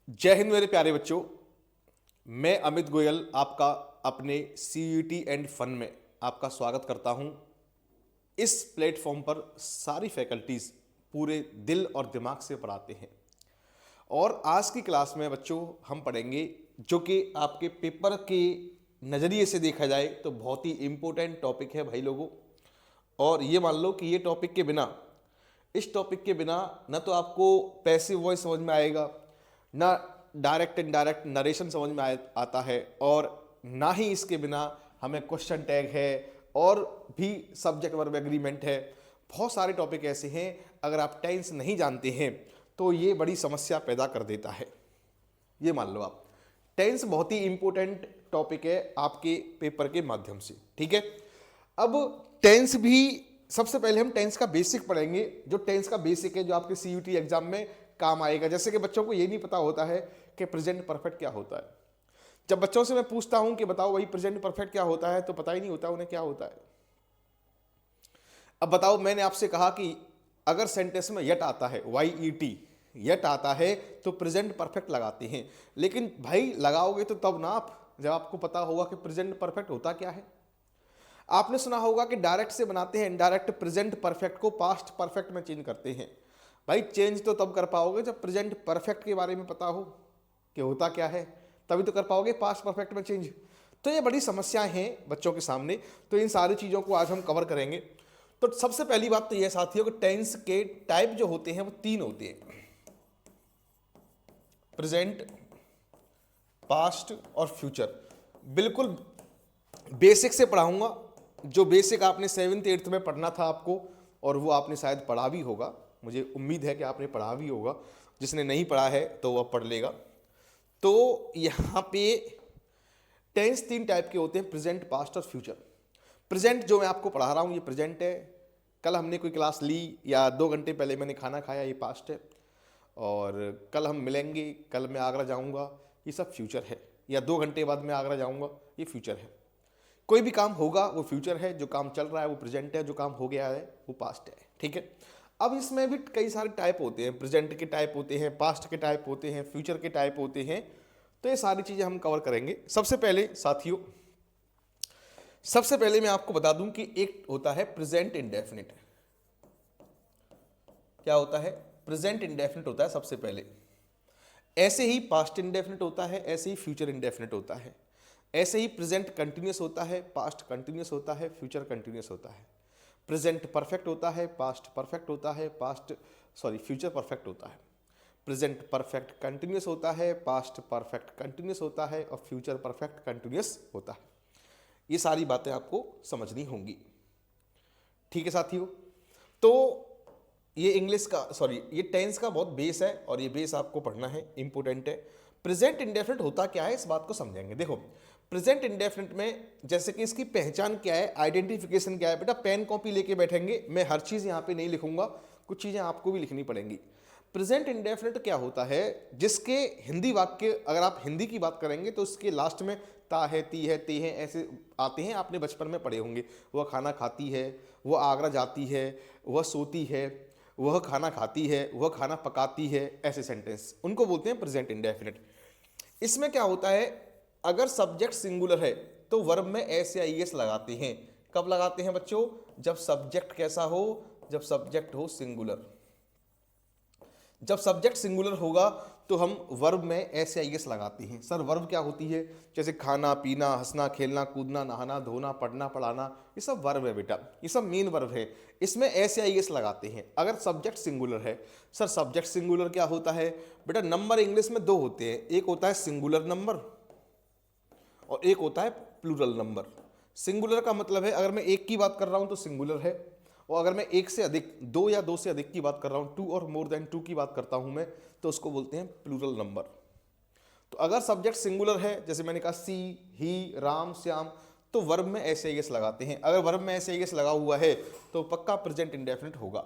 जय हिंद मेरे प्यारे बच्चों। मैं अमित गोयल आपका अपने सीईटी एंड फन में आपका स्वागत करता हूं। इस प्लेटफॉर्म पर सारी फैकल्टीज पूरे दिल और दिमाग से पढ़ाते हैं और आज की क्लास में बच्चों हम पढ़ेंगे जो कि आपके पेपर के नज़रिए से देखा जाए तो बहुत ही इम्पोर्टेंट टॉपिक है भाई लोगों। और ये मान लो कि ये टॉपिक के बिना, इस टॉपिक के बिना न तो आपको पैसिव वॉइस समझ में आएगा, ना डायरेक्ट इनडायरेक्ट नरेशन समझ में आता है, और ना ही इसके बिना हमें क्वेश्चन टैग है और भी सब्जेक्ट वर्ब एग्रीमेंट है। बहुत सारे टॉपिक ऐसे हैं, अगर आप टेंस नहीं जानते हैं तो ये बड़ी समस्या पैदा कर देता है। ये मान लो आप, टेंस बहुत ही इंपॉर्टेंट टॉपिक है आपके पेपर के माध्यम से, ठीक है। अब टेंस भी सबसे पहले हम टेंस का बेसिक पढ़ेंगे, जो टेंस का बेसिक है जो आपके सीयूटी एग्जाम में काम आएगा। जैसे कि बच्चों को ये नहीं पता होता है कि प्रेजेंट परफेक्ट क्या होता है। जब बच्चों से मैं पूछता हूं कि बताओ वही प्रेजेंट परफेक्ट क्या होता है, तो पता ही नहीं होता उन्हें क्या होता है। अब बताओ, मैंने आपसे कहा कि अगर सेंटेंस में यट आता है, YET यट आता है, तो प्रेजेंट परफेक्ट लगाते हैं। लेकिन भाई लगाओगे तो तब ना आप, जब आपको पता होगा कि प्रेजेंट परफेक्ट होता क्या है। आपने सुना होगा कि डायरेक्ट से बनाते हैं इनडायरेक्ट प्रेजेंट परफेक्ट को पास्ट परफेक्ट में चेंज करते हैं। भाई चेंज तो तब कर पाओगे जब प्रेजेंट परफेक्ट के बारे में पता हो कि होता क्या है, तभी तो कर पाओगे पास्ट परफेक्ट में चेंज। तो ये बड़ी समस्याएं हैं बच्चों के सामने, तो इन सारी चीज़ों को आज हम कवर करेंगे। तो सबसे पहली बात तो यह साथियों कि टेंस के टाइप जो होते हैं वो 3 होते हैं, प्रेजेंट, पास्ट और फ्यूचर। बिल्कुल बेसिक से पढ़ाऊंगा, जो बेसिक आपने 7th 8th में पढ़ना था आपको, और वो आपने शायद पढ़ा भी होगा। मुझे उम्मीद है कि आपने पढ़ा भी होगा, जिसने नहीं पढ़ा है तो वह पढ़ लेगा। तो यहाँ पे टेंस 3 टाइप के होते हैं, प्रेजेंट, पास्ट और फ्यूचर। प्रेजेंट जो मैं आपको पढ़ा रहा हूँ ये प्रेजेंट है, कल हमने कोई क्लास ली या 2 घंटे पहले मैंने खाना खाया, ये पास्ट है। और कल हम मिलेंगे, कल मैं आगरा जाऊँगा, ये सब फ्यूचर है। या 2 घंटे बाद मैं आगरा जाऊँगा, ये फ्यूचर है। कोई भी काम होगा वो फ्यूचर है, जो काम चल रहा है वो प्रेजेंट है, जो काम हो गया है वो पास्ट है, ठीक है। अब इसमें भी कई सारे टाइप होते हैं, प्रेजेंट के टाइप होते हैं, पास्ट के टाइप होते हैं, फ्यूचर के टाइप होते हैं। तो ये सारी चीज़ें हम कवर करेंगे। सबसे पहले साथियों, सबसे पहले मैं आपको बता दूं कि एक होता है प्रेजेंट इंडेफिनिट। क्या होता है? प्रेजेंट इंडेफिनिट होता है सबसे पहले। ऐसे ही पास्ट इंडेफिनिट होता है, ऐसे ही फ्यूचर इंडेफिनिट होता है, ऐसे ही प्रेजेंट कंटिन्यूस होता है, पास्ट कंटिन्यूस होता है, फ्यूचर कंटिन्यूस होता है। प्रेजेंट परफेक्ट होता है, पास्ट परफेक्ट होता है, फ्यूचर परफेक्ट होता है। प्रेजेंट परफेक्ट कंटिन्यूस होता है, पास्ट परफेक्ट कंटिन्यूस होता है, और फ्यूचर परफेक्ट कंटिन्यूस होता है। ये सारी बातें आपको समझनी होंगी, ठीक है साथियों। तो ये ये टेंस का बहुत बेस है, और ये बेस आपको पढ़ना है, इंपॉर्टेंट है। प्रेजेंट इंडेफिनिट होता क्या है, इस बात को समझेंगे। देखो, प्रेजेंट इंडेफिनिट में जैसे कि इसकी पहचान क्या है, आइडेंटिफिकेशन क्या है। बेटा पेन कॉपी लेके बैठेंगे, मैं हर चीज़ यहाँ पे नहीं लिखूंगा, कुछ चीज़ें आपको भी लिखनी पड़ेंगी। प्रेजेंट इंडेफिनिट क्या होता है, जिसके हिंदी वाक्य, अगर आप हिंदी की बात करेंगे तो उसके लास्ट में ता है, ती है, ते हैं ऐसे आते हैं, आपने बचपन में पढ़े होंगे। वह खाना खाती है, वह आगरा जाती है, वह सोती है, वह खाना खाती है, वह खाना पकाती है, ऐसे सेंटेंस उनको बोलते हैं प्रेजेंट इंडेफिनिट। इसमें क्या होता है, अगर सब्जेक्ट सिंगुलर है तो वर्ब में एस या ईएस लगाते हैं। कब लगाते हैं बच्चों? जब सब्जेक्ट कैसा हो, जब सब्जेक्ट हो सिंगुलर। जब सब्जेक्ट सिंगुलर होगा तो हम वर्ब में एस या ईएस लगाते हैं। सर वर्ब क्या होती है? जैसे खाना, पीना, हंसना, खेलना, कूदना, नहाना, धोना, पढ़ना, पढ़ाना, ये सब वर्ब है बेटा, ये सब मेन वर्ब है। इसमें एस या ईएस लगाते हैं अगर सब्जेक्ट सिंगुलर है। सर सब्जेक्ट सिंगुलर क्या होता है? बेटा नंबर इंग्लिश में 2 होते हैं, एक होता है सिंगुलर नंबर और एक होता है प्लूरल नंबर। सिंगुलर का मतलब है अगर मैं एक की बात कर रहा हूं तो सिंगुलर है, और अगर मैं एक से अधिक, 2 या 2 से अधिक की बात कर रहा हूं, 2 और मोर देन 2 की बात करता हूं मैं, तो उसको बोलते हैं प्लूरल नंबर। तो अगर सब्जेक्ट सिंगुलर है, जैसे मैंने कहा सी, ही, राम, श्याम, तो वर्ब में एस या एस लगाते हैं। अगर वर्ब में एस या एस लगा हुआ है तो पक्का प्रेजेंट इंडेफिनिट होगा।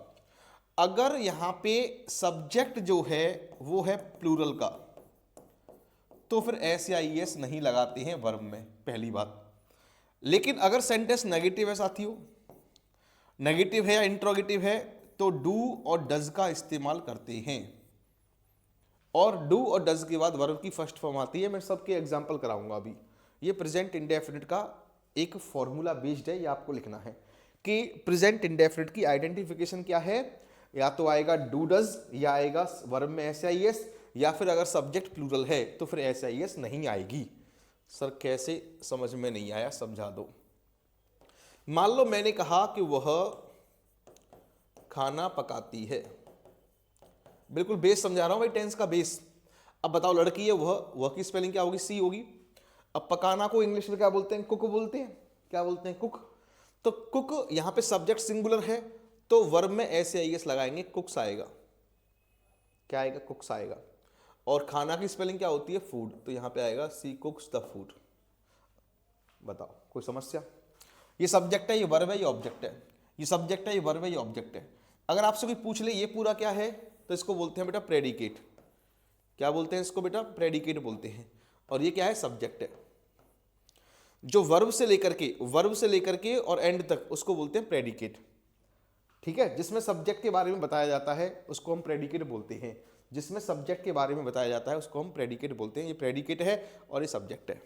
अगर यहां पे सब्जेक्ट जो है वो है प्लूरल का, तो फिर एस या एस नहीं लगाते हैं वर्ब में, पहली बात। लेकिन अगर सेंटेंस नेगेटिव है साथियों, नेगेटिव है या इंट्रोगेटिव है, तो डू और डज का इस्तेमाल करते हैं। और डू और डज के बाद वर्ब की फर्स्ट फॉर्म आती है। मैं सबके एग्जाम्पल कराऊंगा अभी। ये प्रेजेंट इंडेफिनिट का एक फॉर्मूला बेस्ड है, ये आपको लिखना है कि प्रेजेंट इंडेफिनिट की आइडेंटिफिकेशन क्या है। या तो आएगा डू डज, या आएगा वर्ब में एस आई एस, या फिर अगर सब्जेक्ट प्लूरल है तो फिर एस आई एस नहीं आएगी। सर कैसे, समझ में नहीं आया, समझा दो। मान लो मैंने कहा कि वह खाना पकाती है, बिल्कुल बेस समझा रहा हूं भाई, टेंस का बेस। अब बताओ लड़की है, वह की स्पेलिंग क्या होगी, सी होगी। अब पकाना को इंग्लिश में क्या बोलते हैं, कुक बोलते हैं। क्या बोलते हैं, कुक। तो कुक यहां पे सब्जेक्ट सिंगुलर है, तो वर्ब में एस आई एस लगाएंगे, कुक्स आएगा। क्या आएगा, कुक्स आएगा। और खाना की स्पेलिंग क्या होती है, फूड, तो यहां पे आएगा सी कुक्स द फूड। बताओ कोई समस्या। ये सब्जेक्ट है, ये वर्ब है, ये ऑब्जेक्ट है। ये सब्जेक्ट है, ये वर्ब है, ये ऑब्जेक्ट है। अगर आपसे कोई पूछ ले ये पूरा क्या है, तो इसको बोलते हैं बेटा प्रेडिकेट। क्या बोलते हैं इसको बेटा, प्रेडिकेट बोलते हैं। और ये क्या है, सब्जेक्ट है। जो वर्ब से लेकर के और एंड तक उसको बोलते हैं प्रेडिकेट। ठीक है, जिसमें सब्जेक्ट के बारे में बताया जाता है उसको हम प्रेडिकेट बोलते हैं। जिसमें सब्जेक्ट के बारे में बताया जाता है उसको हम प्रेडिकेट बोलते हैं। ये प्रेडिकेट है और ये सब्जेक्ट है।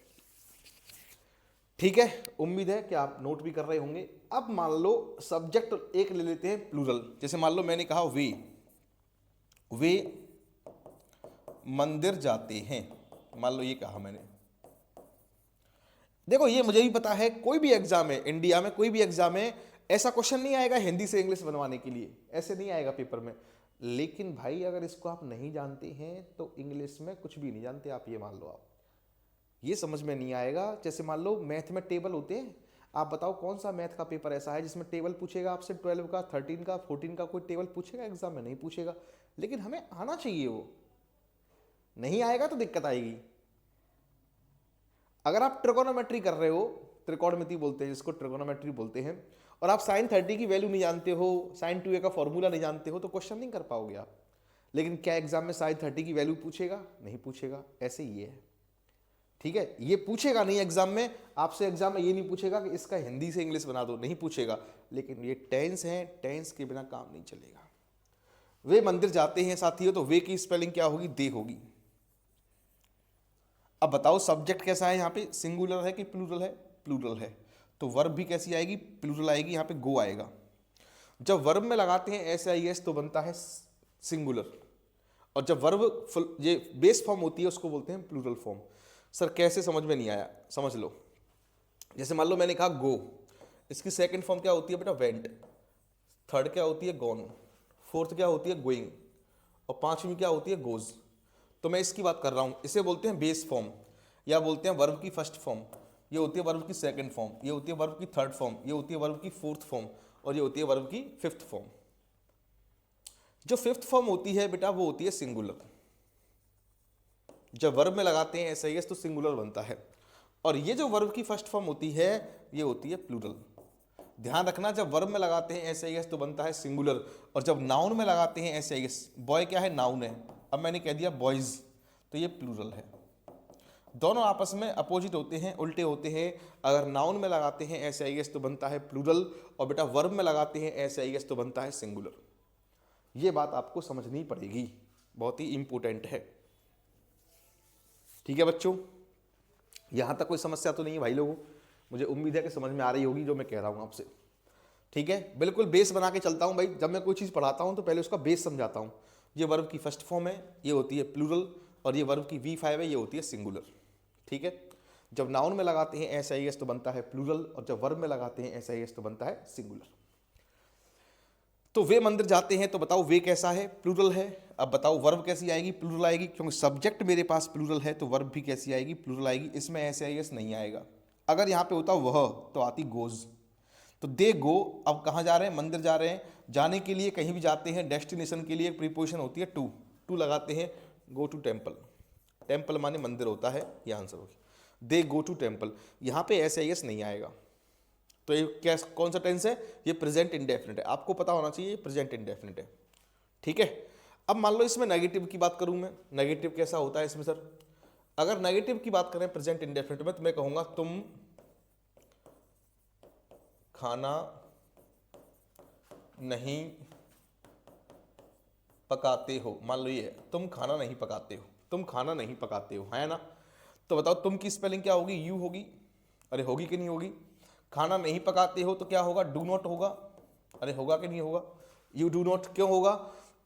ठीक है, उम्मीद है कि आप नोट भी कर रहे होंगे। अब मान लो सब्जेक्ट एक ले लेते हैं प्लूरल। जैसे मान लो मैंने कहा वे मंदिर जाते हैं, मान लो ये कहा मैंने। देखो ये मुझे भी पता है, कोई भी एग्जाम है इंडिया में, कोई भी एग्जाम है, ऐसा क्वेश्चन नहीं आएगा हिंदी से इंग्लिश बनवाने के लिए, ऐसे नहीं आएगा पेपर में। लेकिन भाई अगर इसको आप नहीं जानते हैं तो इंग्लिश में कुछ भी नहीं जानते आप, ये मान लो। आप ये समझ में नहीं आएगा। जैसे मान लो मैथ में टेबल होते हैं, आप बताओ कौन सा मैथ का पेपर ऐसा है जिसमें टेबल पूछेगा आपसे 12 का, 13 का, 14 का, कोई टेबल पूछेगा एग्जाम में, नहीं पूछेगा। लेकिन हमें आना चाहिए, वो नहीं आएगा तो दिक्कत आएगी। अगर आप ट्रिकोनोमेट्री कर रहे हो, त्रिकोणमिति बोलते हैं जिसको, ट्रिकोनोमेट्री बोलते हैं, और आप साइन 30 की वैल्यू नहीं जानते हो, साइन 2a का फॉर्मूला नहीं जानते हो, तो क्वेश्चन नहीं कर पाओगे आप। लेकिन क्या एग्जाम में साइन 30 की वैल्यू पूछेगा, नहीं पूछेगा। ऐसे ही है, ठीक है, ये पूछेगा नहीं एग्जाम में आपसे। एग्जाम में ये नहीं पूछेगा कि इसका हिंदी से इंग्लिश बना दो, नहीं पूछेगा। लेकिन ये टेंस है, टेंस के बिना काम नहीं चलेगा। वे मंदिर जाते हैं साथियों, तो वे की स्पेलिंग क्या होगी, दे होगी। अब बताओ सब्जेक्ट कैसा है यहाँ पे, सिंगुलर है कि प्लूरल है, प्लूरल है। तो वर्ब भी कैसी आएगी, प्लूरल आएगी। यहाँ पे गो आएगा। जब वर्ब में लगाते हैं एस आई एस तो बनता है सिंगुलर। और जब वर्ब ये बेस फॉर्म होती है उसको बोलते हैं प्लूरल फॉर्म। सर कैसे, समझ में नहीं आया, समझ लो। जैसे मान लो मैंने कहा गो, इसकी सेकंड फॉर्म क्या होती है बेटा, वेंट। थर्ड क्या होती है, गॉन। फोर्थ क्या होती है, गोइंग। और पांचवी क्या होती है, गोज। तो मैं इसकी बात कर रहा हूँ, इसे बोलते हैं बेस फॉर्म, या बोलते हैं वर्ब की फर्स्ट फॉर्म। ये होती है वर्ब की सेकंड फॉर्म, ये होती है वर्ब की थर्ड फॉर्म, ये होती है वर्ब की फोर्थ फॉर्म, और ये होती है वर्ब की फिफ्थ फॉर्म। जो फिफ्थ फॉर्म होती है बेटा वो होती है सिंगुलर। जब वर्ब में लगाते हैं एस आई एस तो सिंगुलर बनता है। और ये जो वर्ब की फर्स्ट फॉर्म होती है ये होती है प्लूरल। ध्यान रखना, जब वर्ब में लगाते हैं एस आई एस तो बनता है सिंगुलर, और जब नाउन में लगाते हैं एस आई एस, बॉय क्या है, नाउन है, अब मैंने कह दिया बॉयज, तो ये प्लूरल है। दोनों आपस में अपोजिट होते हैं, उल्टे होते हैं। अगर नाउन में लगाते हैं एस आई एस तो बनता है प्लूरल, और बेटा वर्ब में लगाते हैं एस आई एस तो बनता है सिंगुलर। ये बात आपको समझनी पड़ेगी, बहुत ही इंपॉर्टेंट है। ठीक है बच्चों, यहाँ तक कोई समस्या तो नहीं है भाई लोगों, मुझे उम्मीद है कि समझ में आ रही होगी जो मैं कह रहा हूँ आपसे। ठीक है, बिल्कुल बेस बना के चलता हूँ भाई। जब मैं कोई चीज़ पढ़ाता हूँ तो पहले उसका बेस समझाता हूँ। ये वर्ब की फर्स्ट फॉर्म है, ये होती है प्लूरल, और ये वर्ब की V5 है, ये होती है सिंगुलर। ठीक है, जब नाउन में लगाते हैं एस आई एस तो बनता है प्लूरल, और जब वर्ब में लगाते हैं एस आई एस तो बनता है सिंगुलर। तो वे मंदिर जाते हैं, तो बताओ वे कैसा है, प्लूरल है। अब बताओ वर्ब कैसी आएगी, प्लूरल आएगी, क्योंकि सब्जेक्ट मेरे पास प्लूरल है तो वर्ब भी कैसी आएगी, प्लूरल आएगी। इसमें एस आई एस नहीं आएगा। अगर यहाँ पे होता वह तो आती गोज। तो दे गो, अब कहाँ जा रहे हैं, मंदिर जा रहे हैं। जाने के लिए कहीं भी जाते हैं, डेस्टिनेशन के लिए प्रीपोजिशन होती है टू, टू लगाते हैं, गो टू टेम्पल। टेम्पल माने मंदिर होता है, ये आंसर हो गया। दे गो टू टेम्पल, यहाँ पे एस आई एस नहीं आएगा। तो ये क्या, कौन सा टेंस है, ये प्रेजेंट इंडेफिनिट है। आपको पता होना चाहिए ये प्रेजेंट इंडेफिनिट है। ठीक है, अब मान लो इसमें नेगेटिव की बात करूं मैं, नेगेटिव कैसा होता है इसमें सर। अगर नेगेटिव की बात करें प्रेजेंट इंडेफिनिट में तो मैं कहूंगा तुम खाना नहीं पकाते हो, मान लो ये है, तुम खाना नहीं पकाते हो, तुम खाना नहीं पकाते हो, है ना। तो बताओ तुम की स्पेलिंग क्या होगी, यू होगी। अरे होगी कि नहीं होगी। खाना नहीं पकाते हो तो क्या होगा, डू नॉट होगा। अरे होगा कि नहीं होगा, यू डू नॉट क्यों होगा।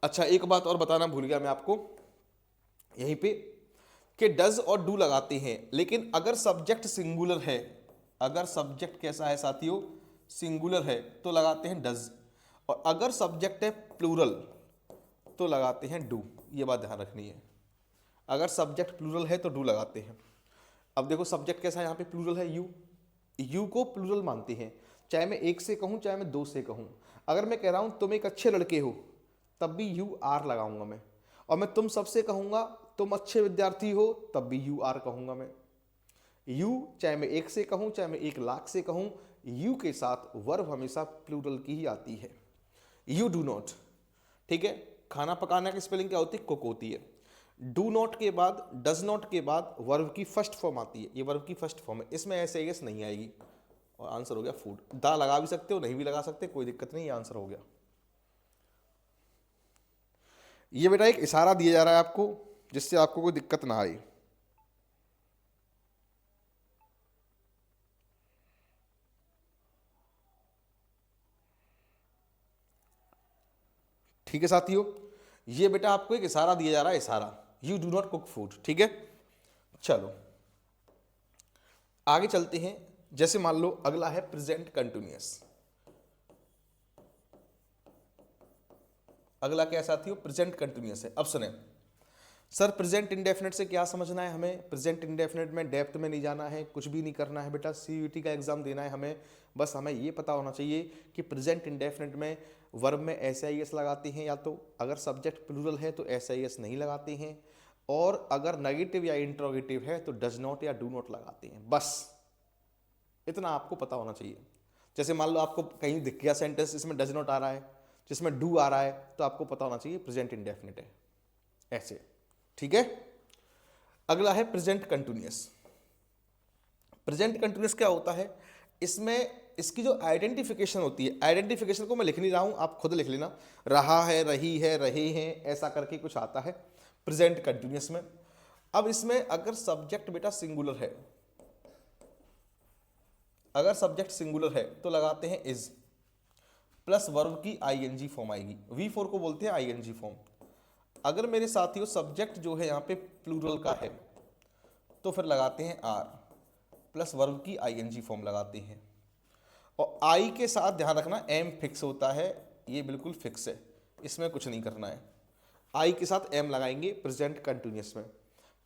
अच्छा एक बात और बताना भूल गया मैं आपको यहीं पे, कि डज और डू लगाते हैं, लेकिन अगर सब्जेक्ट सिंगुलर है, अगर सब्जेक्ट कैसा है साथियों, सिंगुलर है, तो लगाते हैं डज, और अगर सब्जेक्ट है प्लूरल तो लगाते हैं डू। ये बात ध्यान रखनी है, अगर सब्जेक्ट प्लूरल है तो डू लगाते हैं। अब देखो सब्जेक्ट कैसा है, यहाँ पे प्लूरल है, यू, यू को प्लूरल मानते हैं, चाहे मैं एक से कहूँ चाहे मैं दो से कहूँ। अगर मैं कह रहा हूँ तुम एक अच्छे लड़के हो, तब भी यू आर लगाऊंगा मैं, और मैं तुम सबसे कहूँगा तुम अच्छे विद्यार्थी हो, तब भी यू आर कहूँगा मैं। यू चाहे मैं एक से कहूँ चाहे मैं 1,00,000 से कहूँ, यू के साथ वर्ब हमेशा प्लूरल की ही आती है। यू डू नॉट, ठीक है। खाना पकाना की स्पेलिंग क्या होती है, कुक होती है। डू नॉट के बाद, डज नॉट के बाद वर्ब की फर्स्ट फॉर्म आती है, ये वर्ब की फर्स्ट फॉर्म है, इसमें ऐसे एस नहीं आएगी, और आंसर हो गया फूड। दा लगा भी सकते हो, नहीं भी लगा सकते, कोई दिक्कत नहीं, आंसर हो गया। ये बेटा एक इशारा दिया जा रहा है आपको, जिससे आपको कोई दिक्कत ना आए। ठीक है साथियों, ये बेटा आपको एक इशारा दिया जा रहा है, इशारा, you do not cook food, ठीक है। चलो आगे चलते हैं। जैसे मान लो अगला है प्रेजेंट कंटिन्यूअस। अगला क्या साथियों, प्रेजेंट कंटिन्यूअस है। अब सुने सर, प्रेजेंट इंडेफिनिट से क्या समझना है हमें। प्रेजेंट इंडेफिनिट में डेप्थ में नहीं जाना है, कुछ भी नहीं करना है बेटा, सीयूईटी का एग्जाम देना है हमें, बस हमें ये पता होना चाहिए कि प्रेजेंट इंडेफिनिट में वर्ब में एस आई एस लगाते हैं, या तो अगर सब्जेक्ट प्लूरल है तो एस आई एस नहीं लगाते हैं, और अगर नेगेटिव या इंट्रोगेटिव है तो डज नॉट या डू नॉट लगाते हैं, बस इतना आपको पता होना चाहिए। जैसे मान लो आपको कहीं दिख गया सेंटेंस जिसमें डज नॉट आ रहा है, जिसमें डू आ रहा है, तो आपको पता होना चाहिए प्रेजेंट इंडेफिनिट है, ऐसे, ठीक है। अगला है प्रेजेंट कंटिन्यूअस। प्रेजेंट कंटिन्यूअस क्या होता है, इसमें इसकी जो आइडेंटिफिकेशन होती है, आइडेंटिफिकेशन को मैं लिख नहीं रहा हूं, आप खुद लिख लेना, रहा है, रही है, रहे हैं, ऐसा करके कुछ आता है प्रेजेंट कंटिन्यूअस में। अब इसमें अगर सब्जेक्ट बेटा सिंगुलर है, अगर सब्जेक्ट सिंगुलर है तो लगाते हैं इज, प्लस वर्ब की आईएनजी फॉर्म आएगी, V4 को बोलते हैं आईएनजी फॉर्म। अगर मेरे साथियों सब्जेक्ट जो है यहाँ पे प्लूरल का है, तो फिर लगाते हैं आर, प्लस वर्ब की आईएनजी फॉर्म लगाते हैं, और आई के साथ ध्यान रखना एम फिक्स होता है, ये बिल्कुल फिक्स है, इसमें कुछ नहीं करना है, आई के साथ एम लगाएंगे प्रेजेंट कंटिन्यूअस में।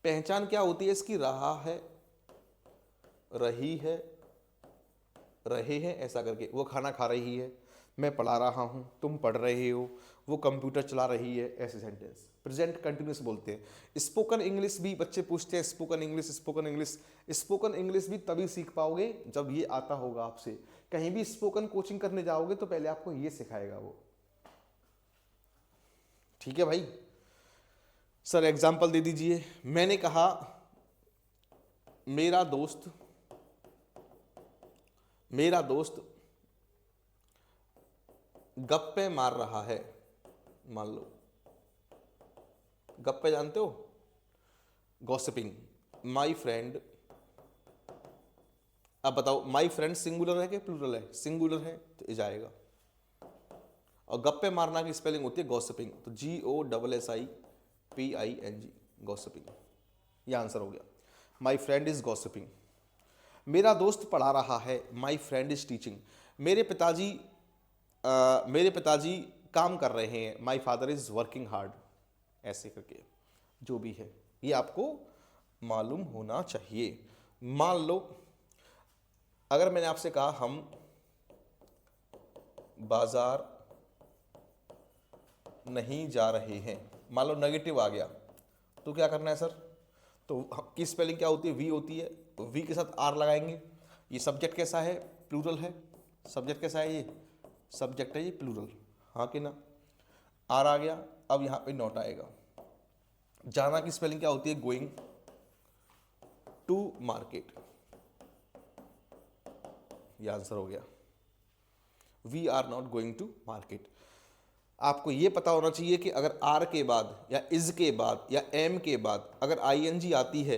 पहचान क्या होती है इसकी, रहा है, रही है, रहे हैं, ऐसा करके, वो खाना खा रही है, मैं पढ़ा रहा हूँ, तुम पढ़ रहे हो, वो कंप्यूटर चला रही है, ऐसे सेंटेंस प्रेजेंट कंटिन्यूअस बोलते हैं। स्पोकन इंग्लिश भी बच्चे पूछते हैं, spoken English, spoken English, spoken English भी तभी सीख पाओगे जब ये आता होगा आपसे। कहीं भी स्पोकन कोचिंग करने जाओगे तो पहले आपको ये सिखाएगा वो, ठीक है भाई। सर एग्जाम्पल दे दीजिए। मैंने कहा मेरा दोस्त, मेरा दोस्त गप्पे मार रहा है, मान लो, गप्पे जानते हो, गॉसिपिंग, माई फ्रेंड। अब बताओ माई फ्रेंड सिंगुलर है कि प्लूरल है, सिंगुलर है तो इज आएगा, और गप्पे मारना की स्पेलिंग होती है गॉसिपिंग, तो GOSSIPING, गॉसिपिंग, ये आंसर हो गया। My friend is gossiping. मेरा दोस्त पढ़ा रहा है, माई फ्रेंड इज टीचिंग। मेरे पिताजी मेरे पिताजी काम कर रहे हैं, my father is working hard, ऐसे करके जो भी है ये आपको मालूम होना चाहिए। मान लो अगर मैंने आपसे कहा हम बाजार नहीं जा रहे हैं, मान लो नेगेटिव आ गया, तो क्या करना है सर, तो की स्पेलिंग क्या होती है, वी होती है, तो वी के साथ आर लगाएंगे। ये सब्जेक्ट कैसा है, प्लूरल है, सब्जेक्ट कैसा है, ये सब्जेक्ट है, ये प्लूरल, हाँ कि ना, आर आ गया। अब यहाँ पे नॉट आएगा। जाना की स्पेलिंग क्या होती है, गोइंग टू मार्केट, ये आंसर हो गया, we are not going to market. आपको ये पता होना चाहिए कि अगर आर के बाद या इज के बाद या एम के बाद अगर आईएनजी आती है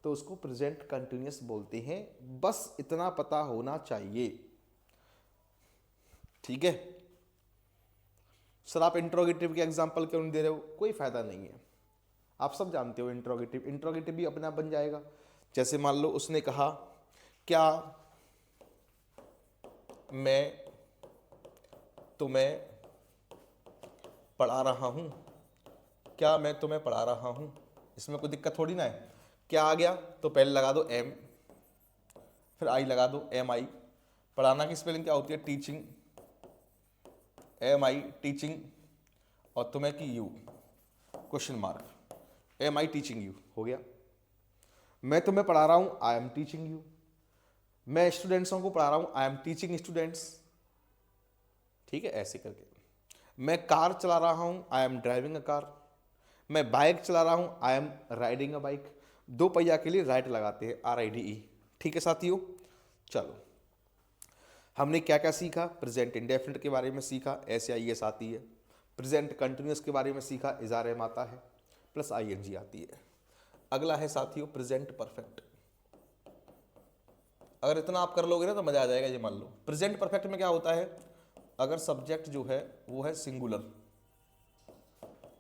तो उसको प्रेजेंट कंटिन्यूअस बोलते हैं। बस इतना पता होना चाहिए, ठीक है। सर आप इंट्रोगेटिव के एग्जांपल क्यों नहीं दे रहे हो? कोई फायदा नहीं है, आप सब जानते हो इंट्रोगेटिव। इंट्रोगेटिव भी अपने आप बन जाएगा। जैसे मान लो उसने कहा क्या मैं तुम्हें पढ़ा रहा हूं, क्या मैं तुम्हें पढ़ा रहा हूं, इसमें कोई दिक्कत थोड़ी ना है। क्या आ गया तो पहले लगा दो एम, फिर आई लगा दो, एम आई। पढ़ाना की स्पेलिंग क्या होती है? टीचिंग, एम आई टीचिंग, और तुम्हें की you question mark, am I teaching you हो गया। मैं तुम्हें पढ़ा रहा हूं, आई एम टीचिंग यू। मैं स्टूडेंट्सों को पढ़ा रहा हूं, आई एम टीचिंग स्टूडेंट्स, ठीक है, ऐसे करके। मैं कार चला रहा हूं, I am driving a car. मैं बाइक चला रहा हूं, I am riding a bike. दो पहिया के लिए राइट लगाते हैं, RIDE, ठीक है साथियों। चलो हमने क्या क्या सीखा? प्रेजेंट इंडेफिनिट के बारे में सीखा, SIS आती है। प्रेजेंट कंटिन्यूअस के बारे में सीखा, इज़ार एम आता है प्लस ING आती है। अगला है साथियों प्रेजेंट परफेक्ट। अगर इतना आप कर लोगे ना तो मजा आ जाएगा। ये मान लो प्रेजेंट परफेक्ट में क्या होता है, अगर सब्जेक्ट जो है वो है सिंगुलर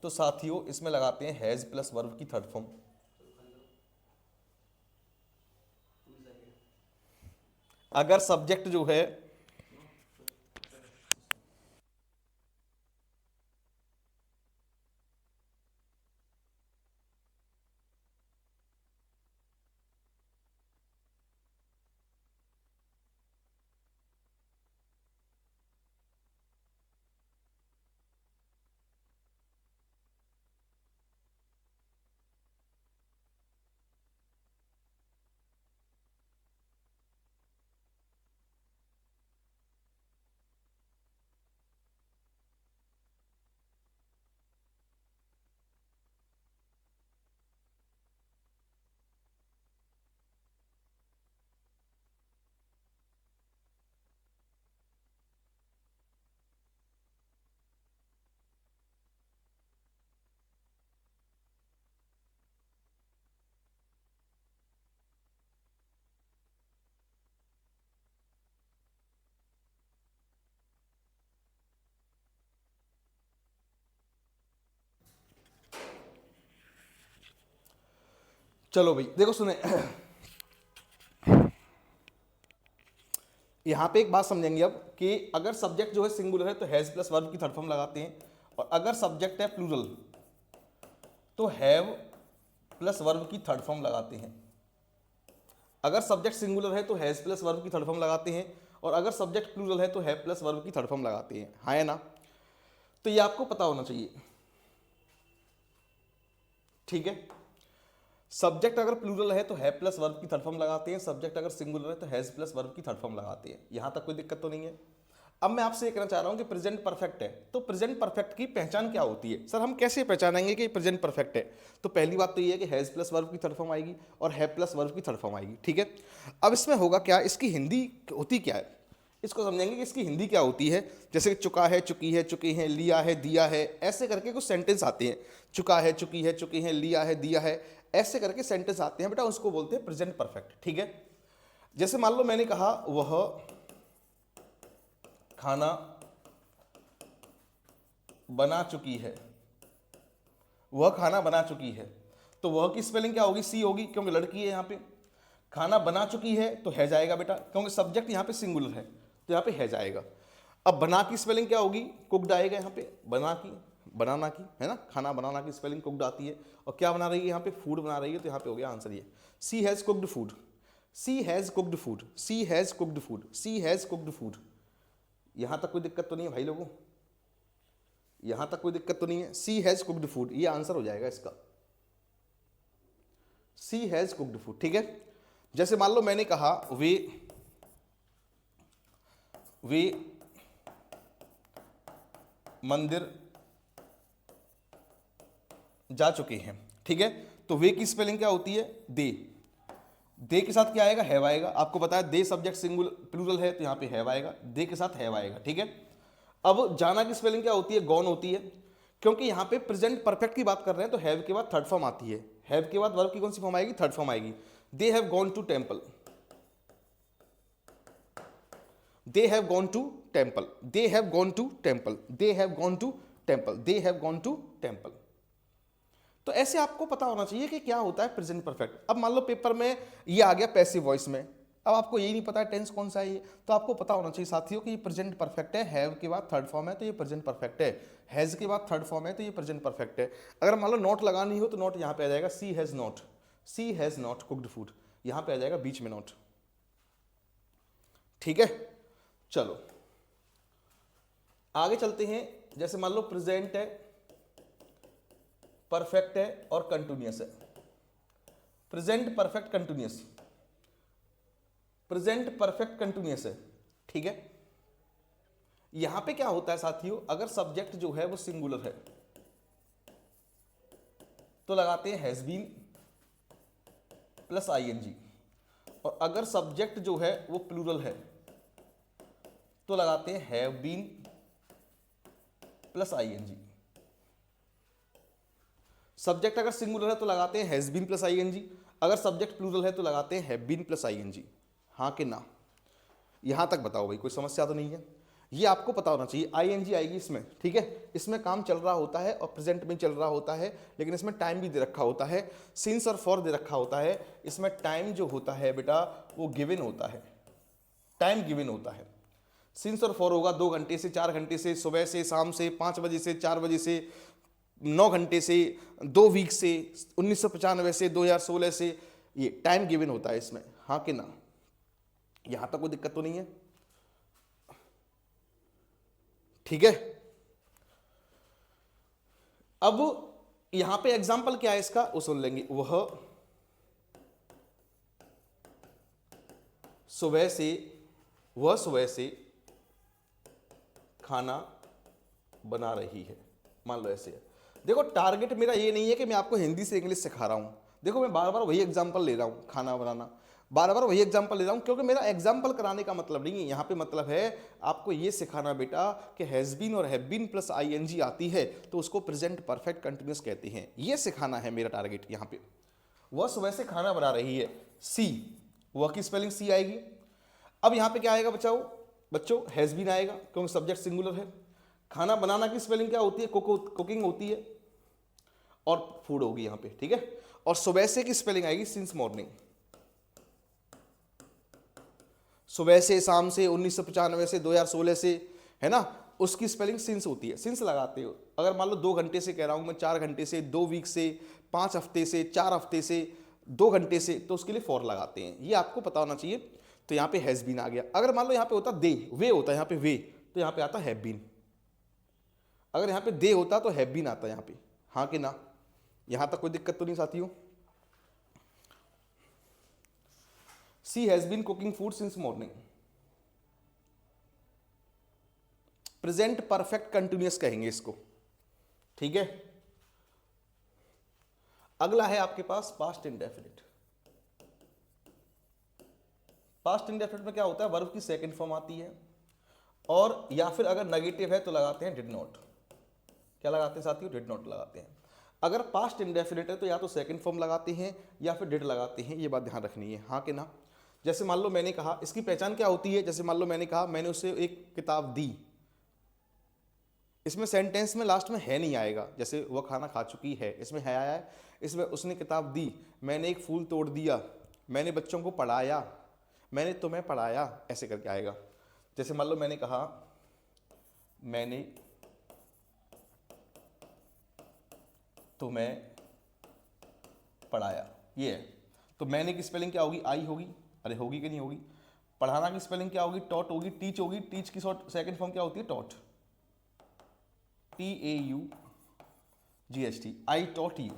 तो साथियों इसमें लगाते हैं हैज प्लस वर्ब की थर्ड फॉर्म। अगर सब्जेक्ट जो है चलो भाई देखो सुने यहां पे एक बात समझेंगे अब कि अगर सब्जेक्ट जो है सिंगुलर है तो हैज प्लस वर्ब की थर्ड फॉर्म लगाते हैं, और अगर सब्जेक्ट है प्लूरल तो हैव प्लस वर्ब की थर्ड फॉर्म लगाते हैं। अगर सब्जेक्ट सिंगुलर है तो हैज प्लस वर्ब की थर्ड फॉर्म लगाते हैं, और अगर सब्जेक्ट प्लूरल है तो हैव प्लस वर्ब की थर्ड फॉर्म लगाते हैं। हाँ है ना? तो ये आपको पता होना चाहिए, ठीक है। सब्जेक्ट अगर प्लूरल है तो हैव प्लस वर्ब की थर्ड फॉर्म लगाते हैं, सब्जेक्ट अगर सिंगुलर है तो हैज प्लस वर्ब की थर्ड फॉर्म लगाते हैं। यहां तक कोई दिक्कत तो नहीं है। अब मैं आपसे ये कहना चाह रहा हूं कि प्रेजेंट परफेक्ट है, तो प्रेजेंट परफेक्ट की पहचान क्या होती है? सर हम कैसे पहचानेंगे कि प्रेजेंट परफेक्ट है? तो पहली बात तो ये है कि हैज प्लस वर्ब की थर्ड फॉर्म आएगी और हैव प्लस वर्ब की थर्ड फॉर्म आएगी, ठीक है। अब इसमें होगा क्या, इसकी हिंदी होती क्या है, इसको समझेंगे कि इसकी हिंदी क्या होती है। जैसे चुका है, चुकी है, चुके हैं, लिया है, दिया है, ऐसे करके कुछ सेंटेंस आते हैं। चुका है, चुकी है, चुके हैं, लिया है, दिया है, ऐसे करके सेंटेंस आते हैं बेटा, उसको बोलते हैं प्रेजेंट परफेक्ट, ठीक है। जैसे मान लो मैंने कहा वह खाना बना चुकी है, वह खाना बना चुकी है, तो वह की स्पेलिंग क्या होगी? सी होगी, क्योंकि लड़की है यहाँ पे। खाना बना चुकी है तो है जाएगा बेटा, क्योंकि सब्जेक्ट यहाँ पे सिंगुलर है तो यहाँ पे है जाएगा। अब बना की स्पेलिंग क्या होगी? कुकड आएगा यहाँ पे, बना की, बनाना की, है ना। खाना बनाना की स्पेलिंग कुकड आती है, और क्या बना रही है यहाँ पे? फूड बना रही है, तो यहाँ पे हो गया आंसर ये, she has cooked food, she has cooked food, she has cooked food, she has cooked food. यहां तक कोई दिक्कत तो नहीं है भाई लोगों? यहां तक कोई दिक्कत तो नहीं है? सी हैज कुकड फूड, ये आंसर हो जाएगा इसका, सी हैज कुकड फूड, ठीक है। जैसे मान लो मैंने कहा वे मंदिर जा चुके हैं, ठीक है। तो वे की स्पेलिंग क्या होती है? दे। दे के साथ क्या आएगा? हैव आएगा। आपको पता है दे सब्जेक्ट सिंगुलर प्लूरल है तो यहाँ पे हैव आएगा, दे के साथ हैव आएगा, ठीक है। अब जाना की स्पेलिंग क्या होती है, गॉन होती है, क्योंकि यहां पे प्रेजेंट परफेक्ट की बात कर रहे हैं तो हैव के बाद थर्ड फॉर्म आती है, हैव के बाद वर्ब की कौन सी फॉर्म आएगी, थर्ड फॉर्म आएगी। They have gone to temple, they have gone to temple, they have gone to temple, they have gone to temple, they have gone to temple. तो ऐसे आपको पता होना चाहिए कि क्या होता है प्रेजेंट परफेक्ट। अब मान लो पेपर में ये आ गया पैसिव वॉइस में, अब आपको यही नहीं पता है टेंस कौन सा है ये, तो आपको पता होना चाहिए साथियों कि ये प्रेजेंट परफेक्ट है, हैव के बाद थर्ड फॉर्म है तो ये प्रेजेंट परफेक्ट है, हैज के बाद थर्ड फॉर्म है तो ये प्रेजेंट परफेक्ट है। अगर मान लो नॉट लगानी हो तो नॉट यहाँ पे आ जाएगा, she has not, she has not cooked food, यहाँ पे आ जाएगा बीच में नॉट। ठीक है, चलो आगे चलते हैं। जैसे मान लो प्रेजेंट है, परफेक्ट है और कंटिन्यूअस है। Present perfect continuous, present perfect continuous है, ठीक है। यहां पे क्या होता है साथियों, अगर सब्जेक्ट जो है वो सिंगुलर है तो लगाते हैं हैज बीन प्लस आईएनजी, और अगर सब्जेक्ट जो है वो प्लूरल है तो लगाते हैं have been plus ING. Subject अगर सिंगुलर है तो लगाते हैं हैज बीन प्लस आईएनजी, अगर सब्जेक्ट प्लूरल है तो लगाते हैं हैव बीन प्लस आईएनजी। हाँ कि ना, यहां तक बताओ भाई, कोई समस्या तो नहीं है, ये आपको पता होना चाहिए। आईएनजी आएगी इसमें, ठीक है, इसमें काम चल रहा होता है और प्रेजेंट में चल रहा होता है, लेकिन इसमें टाइम भी दे रखा होता है, सिंस और फॉर दे रखा होता है। इसमें टाइम जो होता है बेटा वो गिवन होता है, टाइम गिवन होता है। सिंस और फॉर होगा 2 घंटे से 4 घंटे से, सुबह से शाम से, 5 बजे से 4 बजे से, 9 घंटे से, 2 वीक से, 1995 से, 2016 से, ये टाइम गिवन होता है इसमें। हाँ कि ना, यहां तक कोई दिक्कत तो नहीं है, ठीक है। अब यहां पे एग्जाम्पल क्या है इसका वो सुन लेंगे। वह सुबह से खाना बना रही है, मान लो ऐसे है। देखो टारगेट मेरा ये नहीं है कि मैं आपको हिंदी से इंग्लिश सिखा रहा हूं, देखो मैं बार बार वही एग्जांपल ले रहा हूं, खाना बनाना, बार बार वही एग्जांपल ले रहा हूं, क्योंकि मेरा एग्जांपल कराने का मतलब नहीं है, यहां पे मतलब है आपको ये सिखाना बेटा कि हैज बीन और हैव बीन प्लस आईएनजी आती है तो उसको प्रेजेंट परफेक्ट कंटिन्यूअस कहते हैं, ये सिखाना है मेरा टारगेट यहां पे। वह सुबह से खाना बना रही है, सी, वह की स्पेलिंग सी आएगी। अब यहां पे क्या आएगा बच्चों हैज बीन आएगा क्योंकि सब्जेक्ट सिंगुलर है। खाना बनाना की स्पेलिंग क्या होती है, कुकिंग होती है, और फूड होगी यहां पे, ठीक है। और सुबह से की स्पेलिंग आएगी सिंस मॉर्निंग, सुबह से, शाम से, 1995 से, 2016 से, है ना, उसकी स्पेलिंग सिंस होती है, सिंस लगाते हो। अगर मान लो 2 घंटे से कह रहा हूं मैं, 4 घंटे से, 2 वीक से, 5 हफ्ते से, 4 हफ्ते से, 2 घंटे से, तो उसके लिए फॉर लगाते हैं, ये आपको पता होना चाहिए। तो यहां पे हैज बीन आ गया। अगर मान लो यहां पे होता दे, वे होता है यहां पे वे, तो यहां पे आता हैव बीन। अगर यहां पे दे होता तो हैव बीन आता यहां पे। हाँ कि ना, यहां तक कोई दिक्कत तो नहीं साथियों। She has been cooking food since morning, present perfect continuous कहेंगे इसको, ठीक है। अगला है आपके पास पास्ट इंडेफिनिट। पास्ट इंडेफिनिट में क्या होता है, वर्ब की सेकंड फॉर्म आती है, और या फिर अगर नेगेटिव है तो लगाते हैं डिड नॉट। क्या लगाते हैं साथियों, डिड नॉट लगाते हैं। अगर पास्ट इंडेफिनिट है तो या तो सेकंड फॉर्म लगाते हैं या फिर डिड लगाते हैं, ये बात ध्यान रखनी है। हाँ कि ना, जैसे मान लो मैंने कहा, इसकी पहचान क्या होती है, जैसे मान लो मैंने कहा मैंने उसे एक किताब दी, इसमें सेंटेंस में लास्ट में है नहीं आएगा, जैसे वह खाना खा चुकी है, इसमें है आया है, इसमें उसने किताब दी, मैंने एक फूल तोड़ दिया, मैंने बच्चों को पढ़ाया, मैंने तुम्हें पढ़ाया, ऐसे करके आएगा। जैसे मान लो मैंने कहा मैंने तुम्हें पढ़ाया, ये है, तो मैंने की स्पेलिंग क्या होगी, आई होगी, अरे होगी कि नहीं होगी। पढ़ाना की स्पेलिंग क्या होगी, टॉट होगी, टीच होगी, टीच की सेकंड फॉर्म क्या होती है, taught, TAUGHT, I taught you,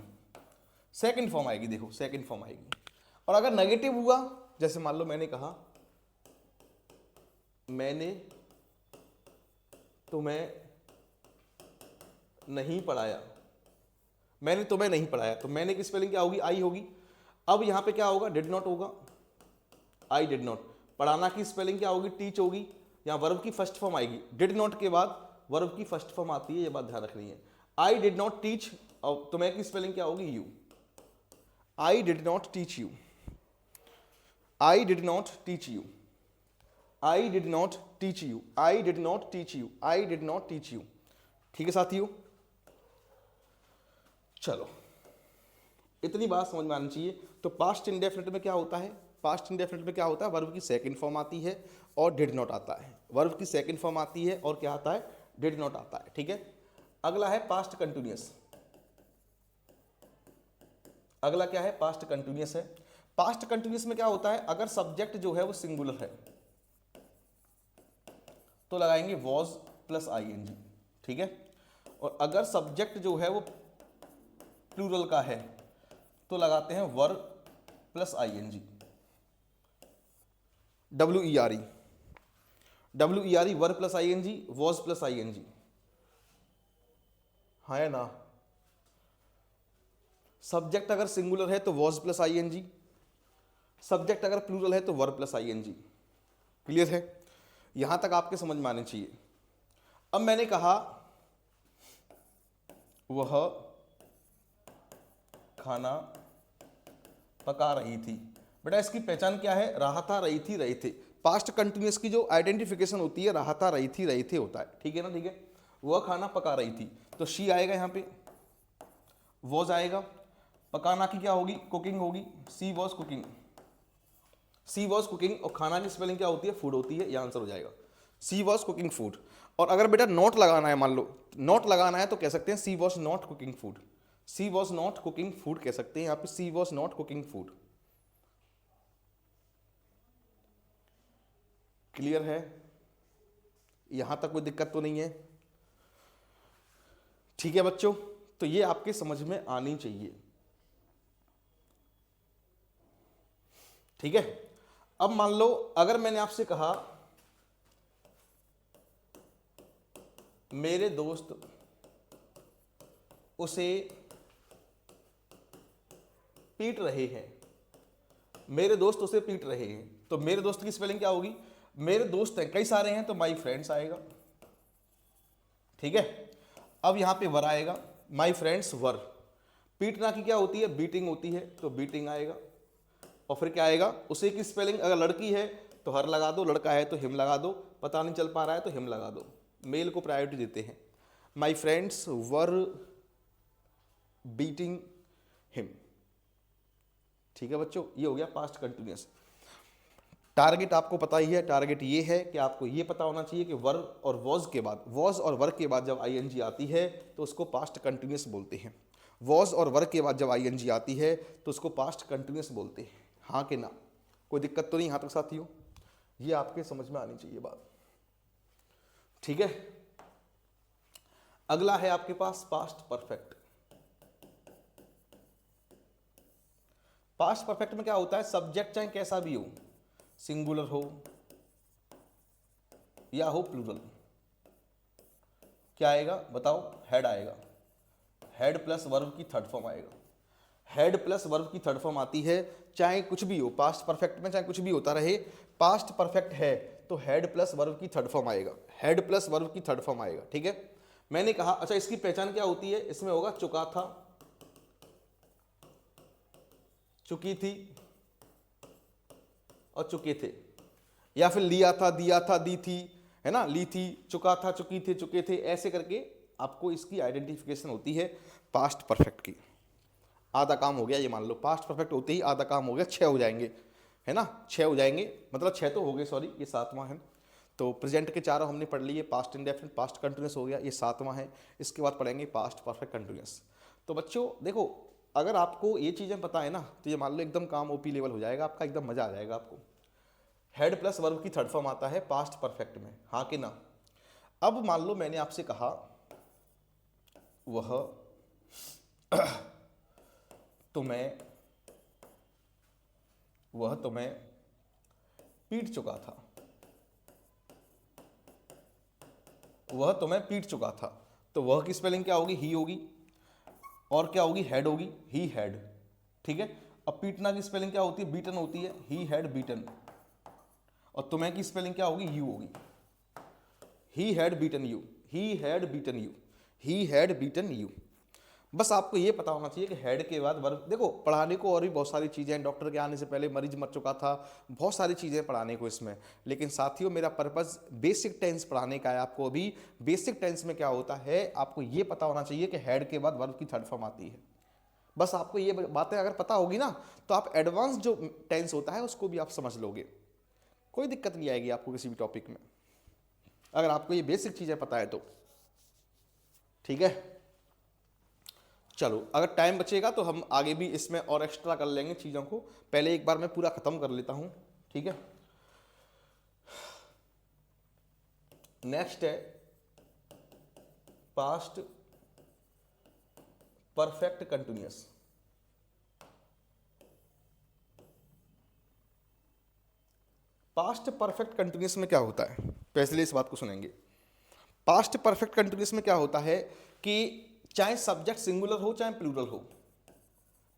second form आएगी, देखो सेकंड फॉर्म आएगी। और अगर नेगेटिव हुआ, जैसे मान लो मैंने कहा मैंने तुम्हें नहीं पढ़ाया, मैंने तुम्हें नहीं पढ़ाया, तो मैंने की स्पेलिंग क्या होगी, आई होगी। अब यहां पे क्या होगा, डिड नॉट होगा, आई डिड नॉट। पढ़ाना की स्पेलिंग क्या होगी, टीच होगी, यहां वर्ब की फर्स्ट फॉर्म आएगी, डिड नॉट के बाद वर्ब की फर्स्ट फॉर्म आती है, ये बात ध्यान रखनी है। आई डिड नॉट टीच, और तुम्हें की स्पेलिंग क्या होगी? You. I did not teach you, I did not teach you, I did not teach you, I did not teach you, I did not teach you. ठीक है साथियों, चलो इतनी बात समझ में आनी चाहिए। तो पास्ट इंडेफिनिट में क्या होता है? पास्ट इंडेफिनिट में क्या होता है? वर्ब की सेकंड फॉर्म आती है और डिड नॉट आता है। वर्ब की सेकंड फॉर्म आती है और क्या आता है? डिड नॉट आता है। ठीक है, अगला है पास्ट कंटिन्यूअस। अगला क्या है? पास्ट कंटिन्यूअस है। पास्ट कंटिन्यूअस में क्या होता है? अगर सब्जेक्ट जो है वो सिंगुलर है तो लगाएंगे वॉज प्लस आईएनजी। ठीक है, और अगर सब्जेक्ट जो है वो प्लूरल का है तो लगाते हैं were plus ING, WERE, WERE, were plus ING, was plus ING. हाँ या ना? सब्जेक्ट अगर सिंगुलर है तो वॉज प्लस आईएनजी, सब्जेक्ट अगर प्लूरल है तो वर प्लस आईएनजी। क्लियर है? यहां तक आपके समझ में आने चाहिए। अब मैंने कहा वह खाना पका रही थी। बेटा इसकी पहचान क्या है? रहा था, रही थी, रहे थे। पास्ट कंटिन्यूअस की जो आइडेंटिफिकेशन होती है रहा था, रही थी, रहे थे होता है। ठीक है ना? ठीक है, वह खाना पका रही थी तो शी आएगा यहाँ पे, वॉज आएगा, पकाना की क्या होगी? कुकिंग होगी, she was cooking, she was cooking. और खाना की स्पेलिंग क्या होती है? फूड होती है। यह आंसर हो जाएगा, सी वॉज कुकिंग फूड। और अगर बेटा नॉट लगाना है, मान लो नॉट लगाना है तो कह सकते हैं she was not cooking food, she was not cooking food कह सकते हैं यहाँ पे, she was not cooking food. Clear है? यहां तक कोई दिक्कत तो नहीं है? ठीक है बच्चों, तो ये आपके समझ में आनी चाहिए। ठीक है, अब मान लो अगर मैंने आपसे कहा मेरे दोस्त उसे पीट रहे हैं, मेरे दोस्त उसे पीट रहे हैं, तो मेरे दोस्त की स्पेलिंग क्या होगी? मेरे दोस्त हैं कई सारे हैं तो माई फ्रेंड्स आएगा। ठीक है, अब यहां पे वर आएगा, माई फ्रेंड्स वर। पीटना की क्या होती है? बीटिंग होती है, तो बीटिंग आएगा। और फिर क्या आएगा? उसे की स्पेलिंग अगर लड़की है तो हर लगा दो, लड़का है तो हिम लगा दो, पता नहीं चल पा रहा है तो हिम लगा दो, मेल को प्रायोरिटी देते हैं। My friends were beating him. ठीक है बच्चों, ये हो गया पास्ट कंटिन्यूअस। टारगेट आपको पता ही है, टारगेट ये है कि आपको ये पता होना चाहिए कि वर और वॉज के बाद, वॉज और वर्क के बाद जब आईएनजी आती है तो उसको पास्ट कंटिन्यूअस बोलते हैं। वॉज और वर्क के बाद जब आईएनजी आती है तो उसको पास्ट कंटिन्यूअस बोलते हैं। हाँ कि ना? कोई दिक्कत तो नहीं यहाँ तक साथियों? ये आपके समझ में आनी चाहिए बात। ठीक है, अगला है आपके पास पास्ट परफेक्ट। पास्ट परफेक्ट में क्या होता है? सब्जेक्ट चाहे कैसा भी हो, सिंगुलर हो या हो प्लूरल, क्या आएगा बताओ? हेड आएगा, हेड प्लस वर्ब की थर्ड फॉर्म आएगा। हेड प्लस वर्ब की थर्ड फॉर्म आती है, चाहे कुछ भी हो। पास्ट परफेक्ट में चाहे कुछ भी होता रहे, पास्ट परफेक्ट है तो हेड प्लस वर्ब की थर्ड फॉर्म आएगा, हेड प्लस वर्ब की थर्ड फॉर्म आएगा। ठीक है, मैंने कहा अच्छा इसकी पहचान क्या होती है? इसमें होगा चुका था, चुकी थी और चुके थे, या फिर लिया था, दिया था, दी थी, है ना, ली थी, चुका था, चुकी थे, चुके थे, ऐसे करके आपको इसकी आइडेंटिफिकेशन होती है पास्ट परफेक्ट की। आधा काम हो गया ये मान लो, पास्ट परफेक्ट होते ही आधा काम हो गया, 6 हो जाएंगे, है ना, 6 हो जाएंगे, मतलब 6 तो हो गए, सॉरी ये 7वां है। तो प्रेजेंट के चारों हमने पढ़ लिए, पास्ट इंडेफिनिट, पास्ट कंटिन्यूअस हो गया, ये 7वां है। इसके बाद पढ़ेंगे पास्ट परफेक्ट कंटिन्यूअस। तो बच्चों देखो, अगर आपको ये चीज़ें पता है ना तो ये मान लो एकदम काम ओपी लेवल हो जाएगा आपका, एकदम मजा आ जाएगा आपको। हेड प्लस वर्ब की थर्ड फॉर्म आता है पास्ट परफेक्ट में, हाँ कि ना? अब मान लो मैंने आपसे कहा वह तुम्हें पीट चुका था, वह तुम्हें पीट चुका था, तो वह की स्पेलिंग क्या होगी? ही होगी, और क्या होगी? हेड होगी, ही हैड। ठीक है, अब पीटना की स्पेलिंग क्या होती है? बीटन होती है, ही हैड बीटन। और तुम्हें की स्पेलिंग क्या होगी? यू होगी, he had beaten you, he had beaten you, he had beaten you. बस आपको ये पता होना चाहिए कि हेड के बाद वर्ब, देखो पढ़ाने को और भी बहुत सारी चीज़ें हैं, डॉक्टर के आने से पहले मरीज मर चुका था, बहुत सारी चीज़ें पढ़ाने को इसमें, लेकिन साथियों मेरा पर्पस बेसिक टेंस पढ़ाने का है आपको। अभी बेसिक टेंस में क्या होता है आपको ये पता होना चाहिए कि हेड के बाद वर्ब की थर्ड फॉर्म आती है। बस आपको ये बातें अगर पता होगी ना तो आप एडवांस जो टेंस होता है उसको भी आप समझ लोगे, कोई दिक्कत नहीं आएगी आपको किसी भी टॉपिक में, अगर आपको ये बेसिक चीज़ें पता है तो। ठीक है, चलो अगर टाइम बचेगा तो हम आगे भी इसमें और एक्स्ट्रा कर लेंगे चीज़ों को, पहले एक बार मैं पूरा खत्म कर लेता हूं। ठीक है, नेक्स्ट है past perfect continuous. Past perfect continuous में क्या होता है, पहले इस बात को सुनेंगे। पास्ट परफेक्ट कंटिन्यूअस में क्या होता है कि चाहे सब्जेक्ट सिंगुलर हो चाहे प्लूरल हो,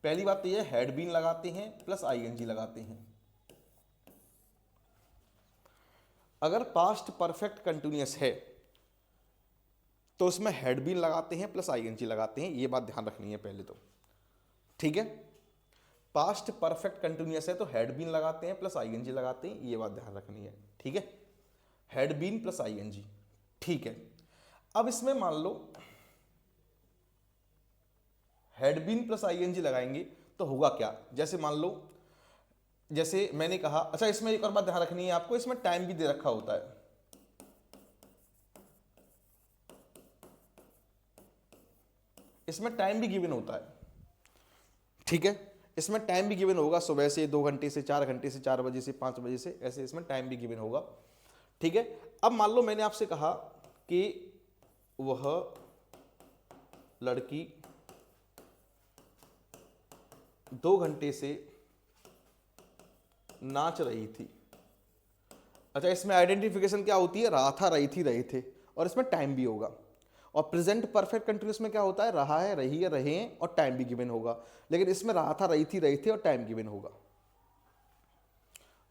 पहली बात तो ये हैड बीन लगाते हैं प्लस आईएनजी लगाते हैं। अगर पास्ट परफेक्ट कंटिन्यूअस है तो उसमें हैड बीन लगाते हैं प्लस आईएनजी लगाते हैं, ये बात ध्यान रखनी है पहले तो। ठीक है, पास्ट परफेक्ट कंटिन्यूअस है तो हैड बीन लगाते हैं प्लस आईएनजी लगाते हैं, ये बात ध्यान रखनी है। ठीक है, हैड बीन प्लस आईएनजी। ठीक है, अब इसमें मान लो हैड बीन प्लस आईएनजी लगाएंगे तो होगा क्या, जैसे मान लो जैसे मैंने कहा, अच्छा इसमें एक और बात ध्यान रखनी है आपको, इसमें टाइम भी दे रखा होता है। इसमें टाइम भी गिवन होता है। ठीक है, इसमें टाइम भी गिवन होगा, सुबह से 2 घंटे से 4 घंटे से 4 बजे से 5 बजे से, ऐसे इसमें टाइम भी गिवन होगा। ठीक है, अब मान लो मैंने आपसे कहा कि वह लड़की 2 घंटे से नाच रही थी। अच्छा, इसमें आइडेंटिफिकेशन क्या होती है, रहा था, रही थी, रहे थे, और इसमें टाइम भी होगा। और प्रेजेंट परफेक्ट कंटिन्यूअस में क्या होता है, रहा है, रही है, रहे हैं, और टाइम भी गिवन होगा। लेकिन इसमें रहा था, रही थी, रहे थे, और टाइम गिवन होगा।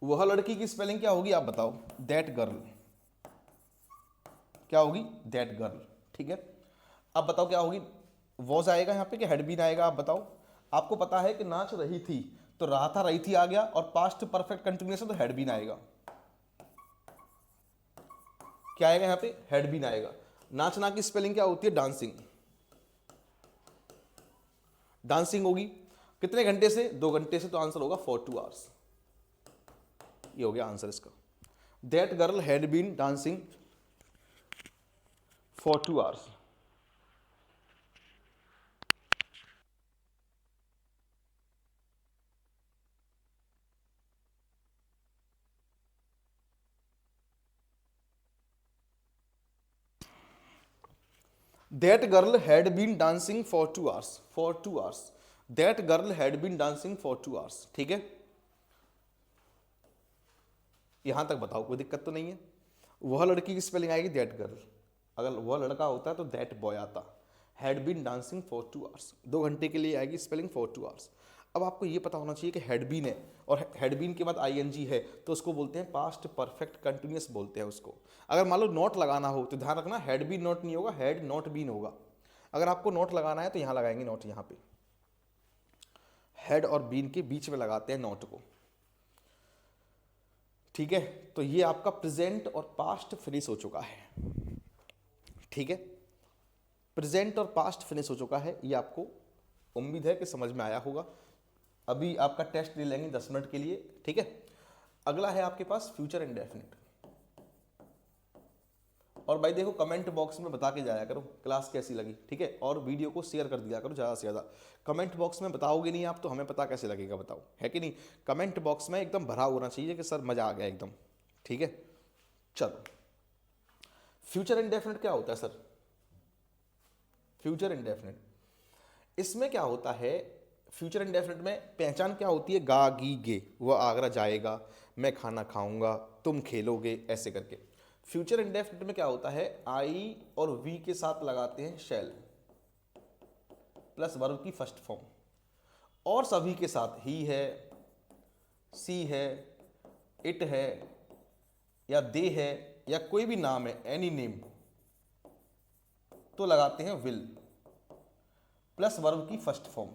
वह लड़की की स्पेलिंग क्या होगी आप बताओ, दैट गर्ल। क्या होगी, दैट गर्ल। ठीक है, अब बताओ क्या होगी, वॉज आएगा यहाँ पे कि हैड बीन आएगा, आप बताओ। आपको पता है कि नाच रही थी तो रहा था, रही थी आ गया, और पास्ट परफेक्ट कंटिन्यूअस है तो हैड बीन आएगा। क्या आएगा यहाँ पे, हैड बीन आएगा। नाचना की स्पेलिंग क्या होती है, डांसिंग। डांसिंग होगी कितने घंटे से, 2 घंटे से, तो आंसर होगा 42 आवर्स। ये हो गया आंसर इसका। That girl had been dancing for 2 hours. That girl had been dancing for 2 hours. For 2 hours. That girl had been dancing for 2 hours. ठीक है, यहां तक बताओ कोई दिक्कत तो नहीं है। वह लड़की की स्पेलिंग आएगी दैट गर्ल, अगर वह लड़का होता तो दैट बॉय आता। Had been dancing for 2 hours, 2 घंटे के लिए आएगी स्पेलिंग फॉर 2 आवर्स। अब आपको ये पता होना चाहिए कि हैड बीन है और हैड बीन के बाद आईएनजी है तो उसको बोलते हैं पास्ट परफेक्ट कंटिन्यूअस बोलते हैं उसको। अगर मान लो नॉट लगाना हो तो ध्यान रखना हैड बीन नॉट नहीं होगा, हैड नॉट बीन होगा। अगर आपको नॉट लगाना है तो यहां लगाएंगे नॉट, यहां पे हेड और बीन के बीच में लगाते हैं नॉट को। ठीक है, तो ये आपका प्रेजेंट और पास्ट फिनिश हो चुका है। ठीक है, प्रेजेंट और पास्ट फिनिश हो चुका है, ये आपको उम्मीद है कि समझ में आया होगा। अभी आपका टेस्ट ले लेंगे 10 मिनट के लिए। ठीक है, अगला है आपके पास फ्यूचर इंडेफिनिट। और भाई देखो कमेंट बॉक्स में बता के जाया करो क्लास कैसी लगी। ठीक है, और वीडियो को शेयर कर दिया करो ज़्यादा से ज़्यादा। कमेंट बॉक्स में बताओगे नहीं आप तो हमें पता कैसे लगेगा, बताओ, है कि नहीं। कमेंट बॉक्स में एकदम भरा होना चाहिए कि सर मज़ा आ गया एकदम। ठीक है, चलो फ्यूचर इंडेफिनिट क्या होता है सर, फ्यूचर इंडेफिनिट इसमें क्या होता है, फ्यूचर इंडेफिनिट में पहचान क्या होती है, गा गी गे, वह आगरा जाएगा, मैं खाना खाऊंगा, तुम खेलोगे, ऐसे करके। फ्यूचर इंडेफिनिट में क्या होता है, आई और वी के साथ लगाते हैं शैल प्लस वर्ब की फर्स्ट फॉर्म, और सभी के साथ ही है, सी है, इट है, या दे है, या कोई भी नाम है, एनी नेम, तो लगाते हैं विल प्लस वर्ब की फर्स्ट फॉर्म।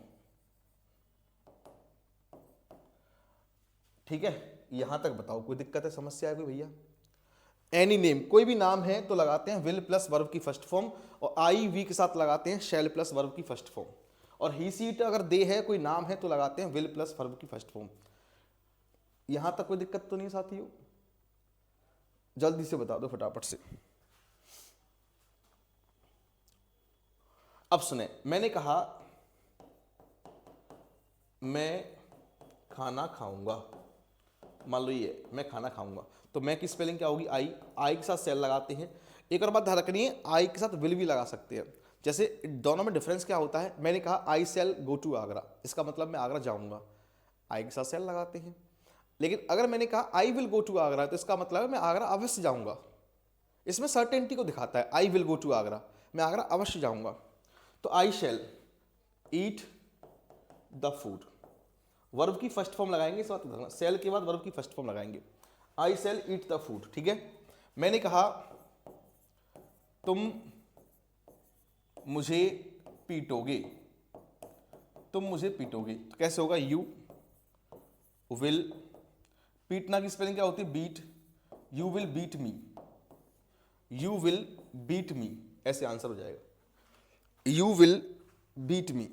ठीक है, यहां तक बताओ कोई दिक्कत है, समस्या है कोई भैया? एनी नेम, कोई भी नाम है तो लगाते हैं विल प्लस वर्ब की फर्स्ट फॉर्म, और आई वी के साथ लगाते हैं शैल प्लस वर्ब की फर्स्ट फॉर्म। और ही सीट अगर दे है कोई नाम है तो लगाते हैं विल प्लस वर्ब की फर्स्ट फॉर्म। यहां तक कोई दिक्कत तो नहीं साथियों? जल्दी से बता दो फटाफट से। अब सुने, मैंने कहा मैं खाना खाऊंगा, मान लो ये मैं खाना खाऊंगा, तो मैं की स्पेलिंग क्या होगी? आई। आई के साथ सेल लगाते हैं। एक और बात ध्यान रखनी है, आई के साथ विल भी लगा सकते हैं। जैसे दोनों में डिफरेंस क्या होता है, मैंने कहा आई सेल गो टू आगरा, इसका मतलब मैं आगरा जाऊंगा, आई के साथ सेल लगाते हैं। लेकिन अगर मैंने कहा I will go to Agra, तो इसका मतलब है मैं आगरा अवश्य जाऊंगा। इसमें सर्टेनिटी को दिखाता है, I will go to Agra, मैं आगरा अवश्य जाऊंगा। तो I shall eat the food, verb की फर्स्ट फॉर्म लगाएंगे, इस बात को ध्यान, सेल के बाद वर्ब की फर्स्ट फॉर्म लगाएंगे। आई सेल ईट द फूड। ठीक है, मैंने कहा तुम मुझे पीटोगे, तुम मुझे पीटोगे, तो कैसे होगा? यू विल, पीटना की स्पेलिंग क्या होती है? Beat, you will beat me, you will beat me, ऐसे आंसर हो जाएगा। You will beat me,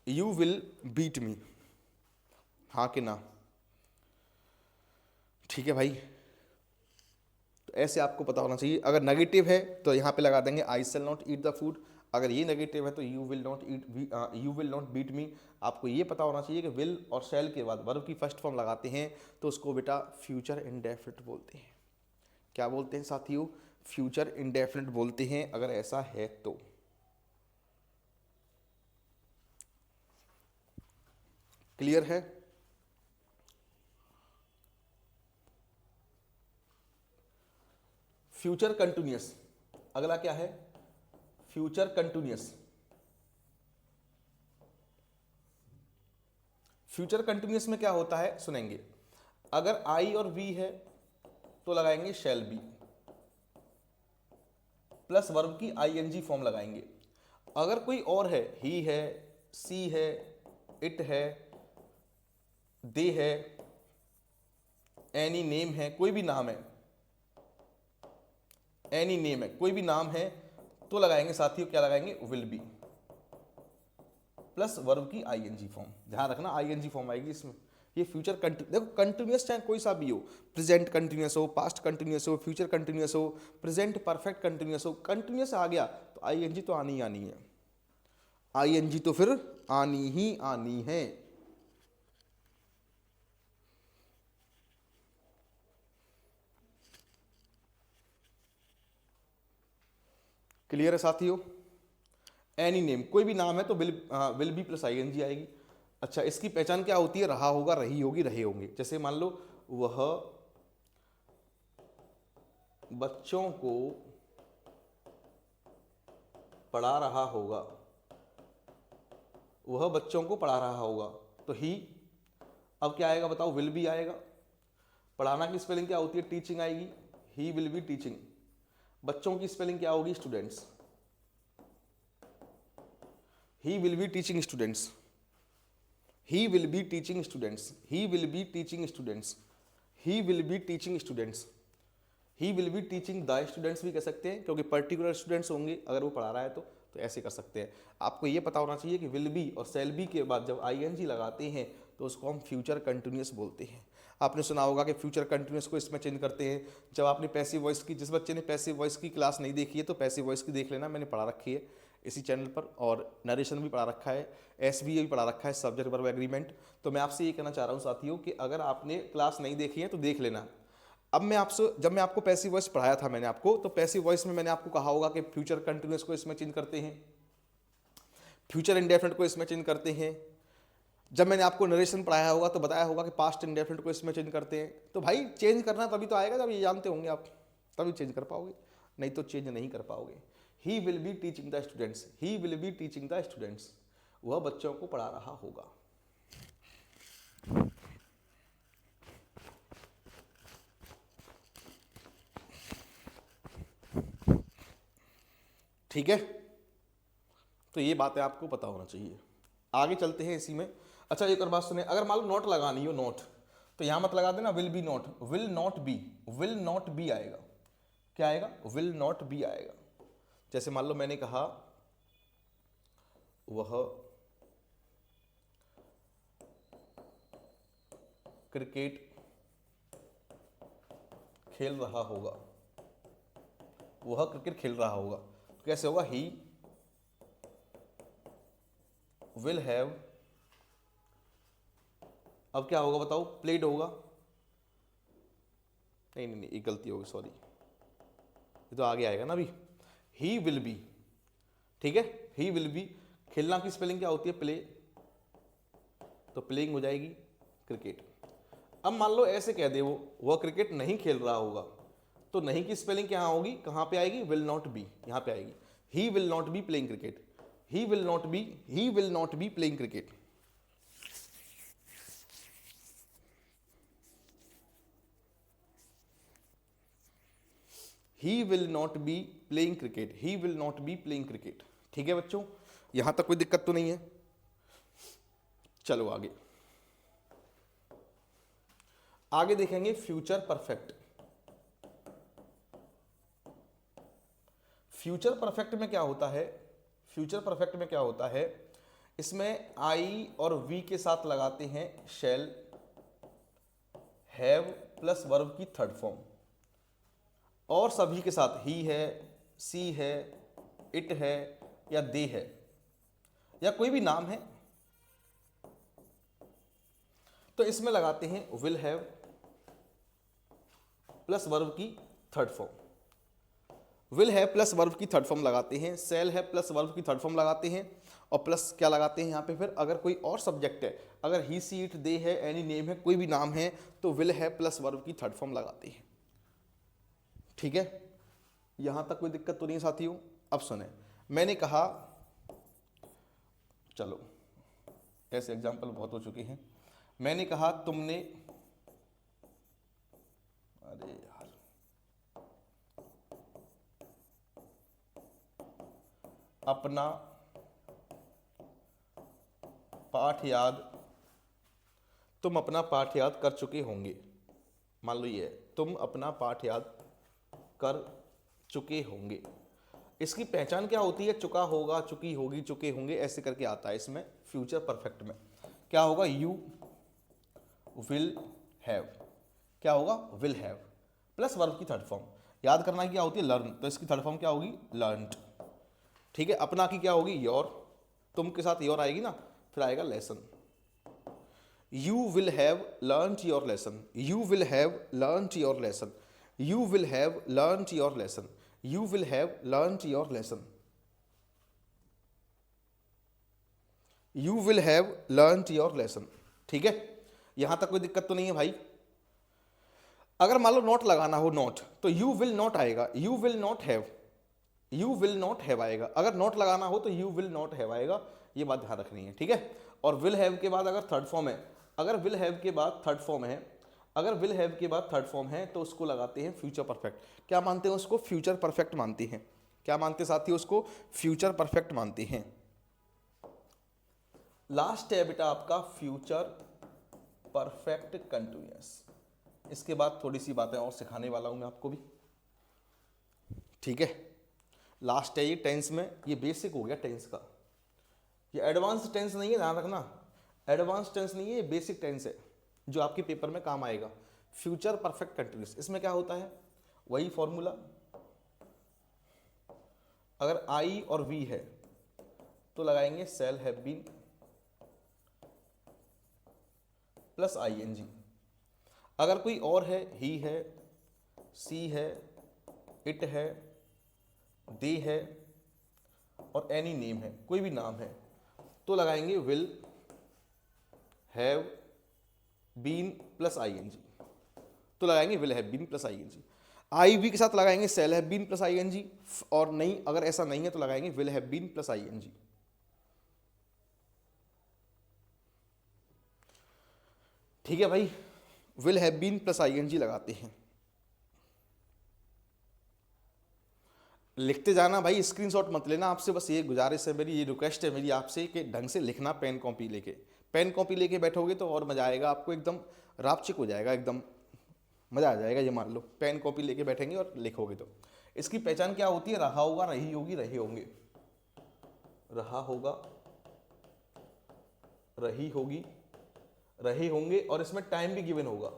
you will beat me, हाँ कि ना? ठीक है भाई, तो ऐसे आपको पता होना चाहिए। अगर नेगेटिव है तो यहाँ पे लगा देंगे I shall not eat the food, अगर ये नेगेटिव है तो you will not eat, you will not beat me. आपको ये पता होना चाहिए कि विल और शैल के बाद वर्ब की फर्स्ट फॉर्म लगाते हैं तो उसको बेटा फ्यूचर इंडेफिनिट बोलते हैं। क्या बोलते हैं साथियों? फ्यूचर इंडेफिनिट बोलते हैं, अगर ऐसा है तो। क्लियर है? फ्यूचर कंटिन्यूअस, अगला क्या है? Future continuous. फ्यूचर कंटिन्यूअस में क्या होता है सुनेंगे, अगर आई और वी है तो लगाएंगे शैल बी प्लस वर्ब की आईएनजी फॉर्म लगाएंगे। अगर कोई और है, ही है, सी है, इट है, दे है, एनी नेम है, कोई भी नाम है, एनी नेम है, कोई भी नाम है, तो लगाएंगे साथियों, क्या लगाएंगे? विल बी प्लस वर्ब की आईएनजी फॉर्म। ध्यान रखना आईएनजी फॉर्म आएगी इसमें। ये फ्यूचर देखो कंटिन्यूअस चाहे कोई सा भी हो, प्रेजेंट कंटिन्यूअस हो, पास्ट कंटिन्यूअस हो, फ्यूचर कंटिन्यूअस हो, प्रेजेंट परफेक्ट कंटिन्यूअस हो, कंटिन्यूअस आ गया तो आईएनजी तो आनी ही आनी है, आईएनजी तो फिर आनी ही आनी है। क्लियर है साथियों? एनी नेम, कोई भी नाम है तो विल बी प्लस आईएनजी आएगी। अच्छा, इसकी पहचान क्या होती है? रहा होगा, रही होगी, रहे होंगे। जैसे मान लो वह बच्चों को पढ़ा रहा होगा, वह बच्चों को पढ़ा रहा होगा, तो ही, अब क्या आएगा बताओ? विल बी आएगा। पढ़ाना की स्पेलिंग क्या होती है? टीचिंग आएगी, ही विल बी टीचिंग। बच्चों की स्पेलिंग क्या होगी? Students, he will be teaching students, he will be teaching students, he will be teaching students, he will be teaching students, he will be teaching the students भी कह सकते हैं, क्योंकि particular students होंगे अगर वो पढ़ा रहा है तो ऐसे कर सकते हैं। आपको ये पता होना चाहिए कि विल बी और सेल बी के बाद जब आईएनजी लगाते हैं तो उसको हम फ्यूचर कंटिन्यूअस बोलते हैं। आपने सुना होगा कि फ्यूचर कंटिन्यूअस को इसमें चेंज करते हैं। जब आपने पैसिव वॉइस की, जिस बच्चे ने पैसिव वॉइस की क्लास नहीं देखी है तो पैसिव वॉइस की देख लेना, मैंने पढ़ा रखी है इसी चैनल पर, और नरेशन भी पढ़ा रखा है, एसबीए भी पढ़ा रखा है, सब्जेक्ट वर्ब एग्रीमेंट। तो मैं आपसे ये कहना चाह रहा हूँ साथियों कि अगर आपने क्लास नहीं देखी है तो देख लेना। अब मैं आपसे, जब मैं आपको पैसिव वॉइस पढ़ाया था मैंने आपको, तो पैसिव वॉइस में मैंने आपको कहा होगा कि फ्यूचर कंटिन्यूअस को इसमें चेंज करते हैं, फ्यूचर इंडेफिनिट को इसमें चेंज करते हैं। जब मैंने आपको नरेशन पढ़ाया होगा तो बताया होगा कि पास्ट इंडेफिनिट को इसमें चेंज करते हैं। तो भाई चेंज करना तभी तो आएगा जब ये जानते होंगे आप, तभी चेंज कर पाओगे, नहीं तो चेंज नहीं कर पाओगे। He will be teaching the students, he will be teaching the students, वह बच्चों को पढ़ा रहा होगा। ठीक है, तो ये बातें आपको पता होना चाहिए। आगे चलते हैं इसी में। अच्छा एक और बात सुने, अगर मान लो नॉट लगानी हो, नॉट, तो यहां मत लगा देना will be not, will not be, will not be आएगा। क्या आएगा? विल नॉट बी आएगा। जैसे मान लो मैंने कहा वह क्रिकेट खेल रहा होगा, वह क्रिकेट खेल रहा होगा, तो कैसे होगा? ही विल हैव, अब क्या होगा बताओ? प्लेड होगा। नहीं नहीं नहीं, एक गलती होगी, सॉरी, ये तो आगे आएगा ना अभी। ही विल बी, ठीक है, ही विल बी। खेलना की स्पेलिंग क्या होती है? प्ले, तो प्लेइंग हो जाएगी क्रिकेट। अब मान लो ऐसे कह दे वह क्रिकेट नहीं खेल रहा होगा, तो नहीं की स्पेलिंग क्या होगी? कहां पे आएगी? विल नॉट बी, यहां पे आएगी। He will not be playing cricket, he will not be, he will not be playing cricket. He will not be playing cricket, he will not be playing cricket. ठीक है बच्चों, यहां तक कोई दिक्कत तो नहीं है? चलो आगे, आगे देखेंगे फ्यूचर परफेक्ट। फ्यूचर परफेक्ट में क्या होता है? फ्यूचर परफेक्ट में क्या होता है? इसमें आई और वी के साथ लगाते हैं शैल, हैव प्लस वर्ब की थर्ड फॉर्म, और सभी के साथ ही है, सी है, इट है, या दे है, या कोई भी नाम है, तो इसमें लगाते हैं विल हैव प्लस वर्ब की third form. Will have plus verb की थर्ड फॉर्म लगाते हैं, सेल है प्लस वर्ब की थर्ड फॉर्म लगाते हैं, और प्लस क्या लगाते हैं यहाँ पे? फिर अगर कोई और सब्जेक्ट है, अगर ही सी इट दे है, एनी नेम है, कोई भी नाम है, तो विल हैव प्लस वर्ब की थर्ड फॉर्म लगाते हैं। ठीक है, यहां तक कोई दिक्कत तो नहीं साथियों? अब सुने, मैंने कहा, चलो ऐसे एग्जाम्पल बहुत हो चुके हैं। मैंने कहा तुमने, अरे यार, अपना पाठ याद, तुम अपना पाठ याद कर चुके होंगे। मान लो ये, तुम अपना पाठ याद कर चुके होंगे। इसकी पहचान क्या होती है? चुका होगा, चुकी होगी, चुके होंगे, ऐसे करके आता है इसमें। फ्यूचर परफेक्ट में क्या होगा? यू विल हैव, क्या होगा? विल हैव प्लस वर्ब की थर्ड फॉर्म। याद करना क्या होती है? लर्न, तो इसकी थर्ड फॉर्म क्या होगी? लर्नड। ठीक है, अपना की क्या होगी? योर, तुम के साथ योर आएगी ना, फिर आएगा lesson. You will have learned your lesson, you will have learned your lesson, you will have learned your lesson, you will have learned your lesson, you will have learned your lesson. ठीक है, यहां तक कोई दिक्कत तो नहीं है भाई? अगर मान लो नॉट लगाना हो, नॉट, तो यू विल नॉट आएगा, you will not have, you will not have आएगा। अगर नॉट लगाना हो तो यू विल नॉट हैव आएगा, ये बात ध्यान रखनी है। ठीक है, और विल हैव के बाद अगर थर्ड फॉर्म है, अगर विल हैव के बाद थर्ड फॉर्म है, अगर विल हैव के बाद थर्ड फॉर्म है, तो उसको लगाते हैं फ्यूचर परफेक्ट। क्या मानते हैं उसको? फ्यूचर परफेक्ट मानते हैं। क्या मानते साथी? उसको फ्यूचर परफेक्ट मानते हैं। लास्ट है बेटा आपका फ्यूचर परफेक्ट कंटिन्यूअस। इसके बाद थोड़ी सी बातें और सिखाने वाला हूं मैं आपको भी। ठीक है, लास्ट है ये टेंस में, ये बेसिक हो गया टेंस का, ये एडवांस टेंस नहीं है, ध्यान रखना। एडवांस टेंस नहीं है, ये बेसिक टेंस है जो आपके पेपर में काम आएगा। फ्यूचर परफेक्ट कंटिन्यूअस, इसमें क्या होता है? वही फॉर्मूला, अगर आई और वी है तो लगाएंगे shall have been plus ING. अगर कोई और है, ही है, सी है, इट है, दे है, और एनी नेम है, कोई भी नाम है, तो लगाएंगे will have been plus ING, तो लगाएंगे will have been plus ING. I we के साथ लगाएंगे shall have been plus ING, और नहीं, अगर ऐसा नहीं है तो लगाएंगे will have been plus ING. ठीक है भाई, will have been plus ING लगाते हैं। लिखते जाना भाई, स्क्रीनशॉट मत लेना। आपसे बस ये गुजारिश है मेरी, ये रिक्वेस्ट है मेरी आपसे कि ढंग से लिखना पेन कॉपी लेके। पेन कॉपी लेके बैठोगे तो और मज़ा आएगा आपको, एकदम रापचिक हो जाएगा, एकदम मज़ा आ जाएगा। ये मान लो पेन कॉपी लेके बैठेंगे और लिखोगे तो इसकी पहचान क्या होती है? रहा होगा, रही होगी, रहे होंगे। रहा होगा, रही होगी, रहे होंगे, और इसमें टाइम भी गिवन होगा।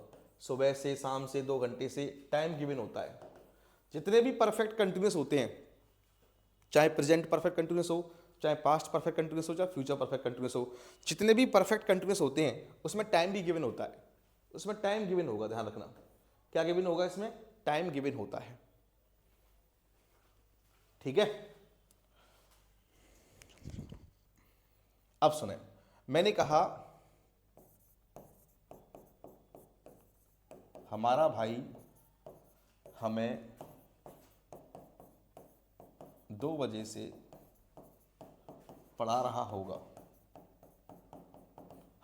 सुबह से, शाम से, 2 घंटे से टाइम गिवन होता है। जितने भी परफेक्ट कंटिन्यूस होते हैं, चाहे प्रेजेंट परफेक्ट कंटिन्यूस हो, चाहे पास्ट परफेक्ट कंटिन्यूस हो, चाहे फ्यूचर परफेक्ट कंटिन्यूस हो, जितने भी परफेक्ट कंटिन्यूस होते हैं उसमें टाइम भी गिवन होता है। उसमें टाइम गिवन होगा, ध्यान रखना। क्या गिवन होगा इसमें? टाइम गिवन होता है। ठीक है, अब सुने, मैंने कहा हमारा भाई हमें 2 बजे से पढ़ा रहा होगा।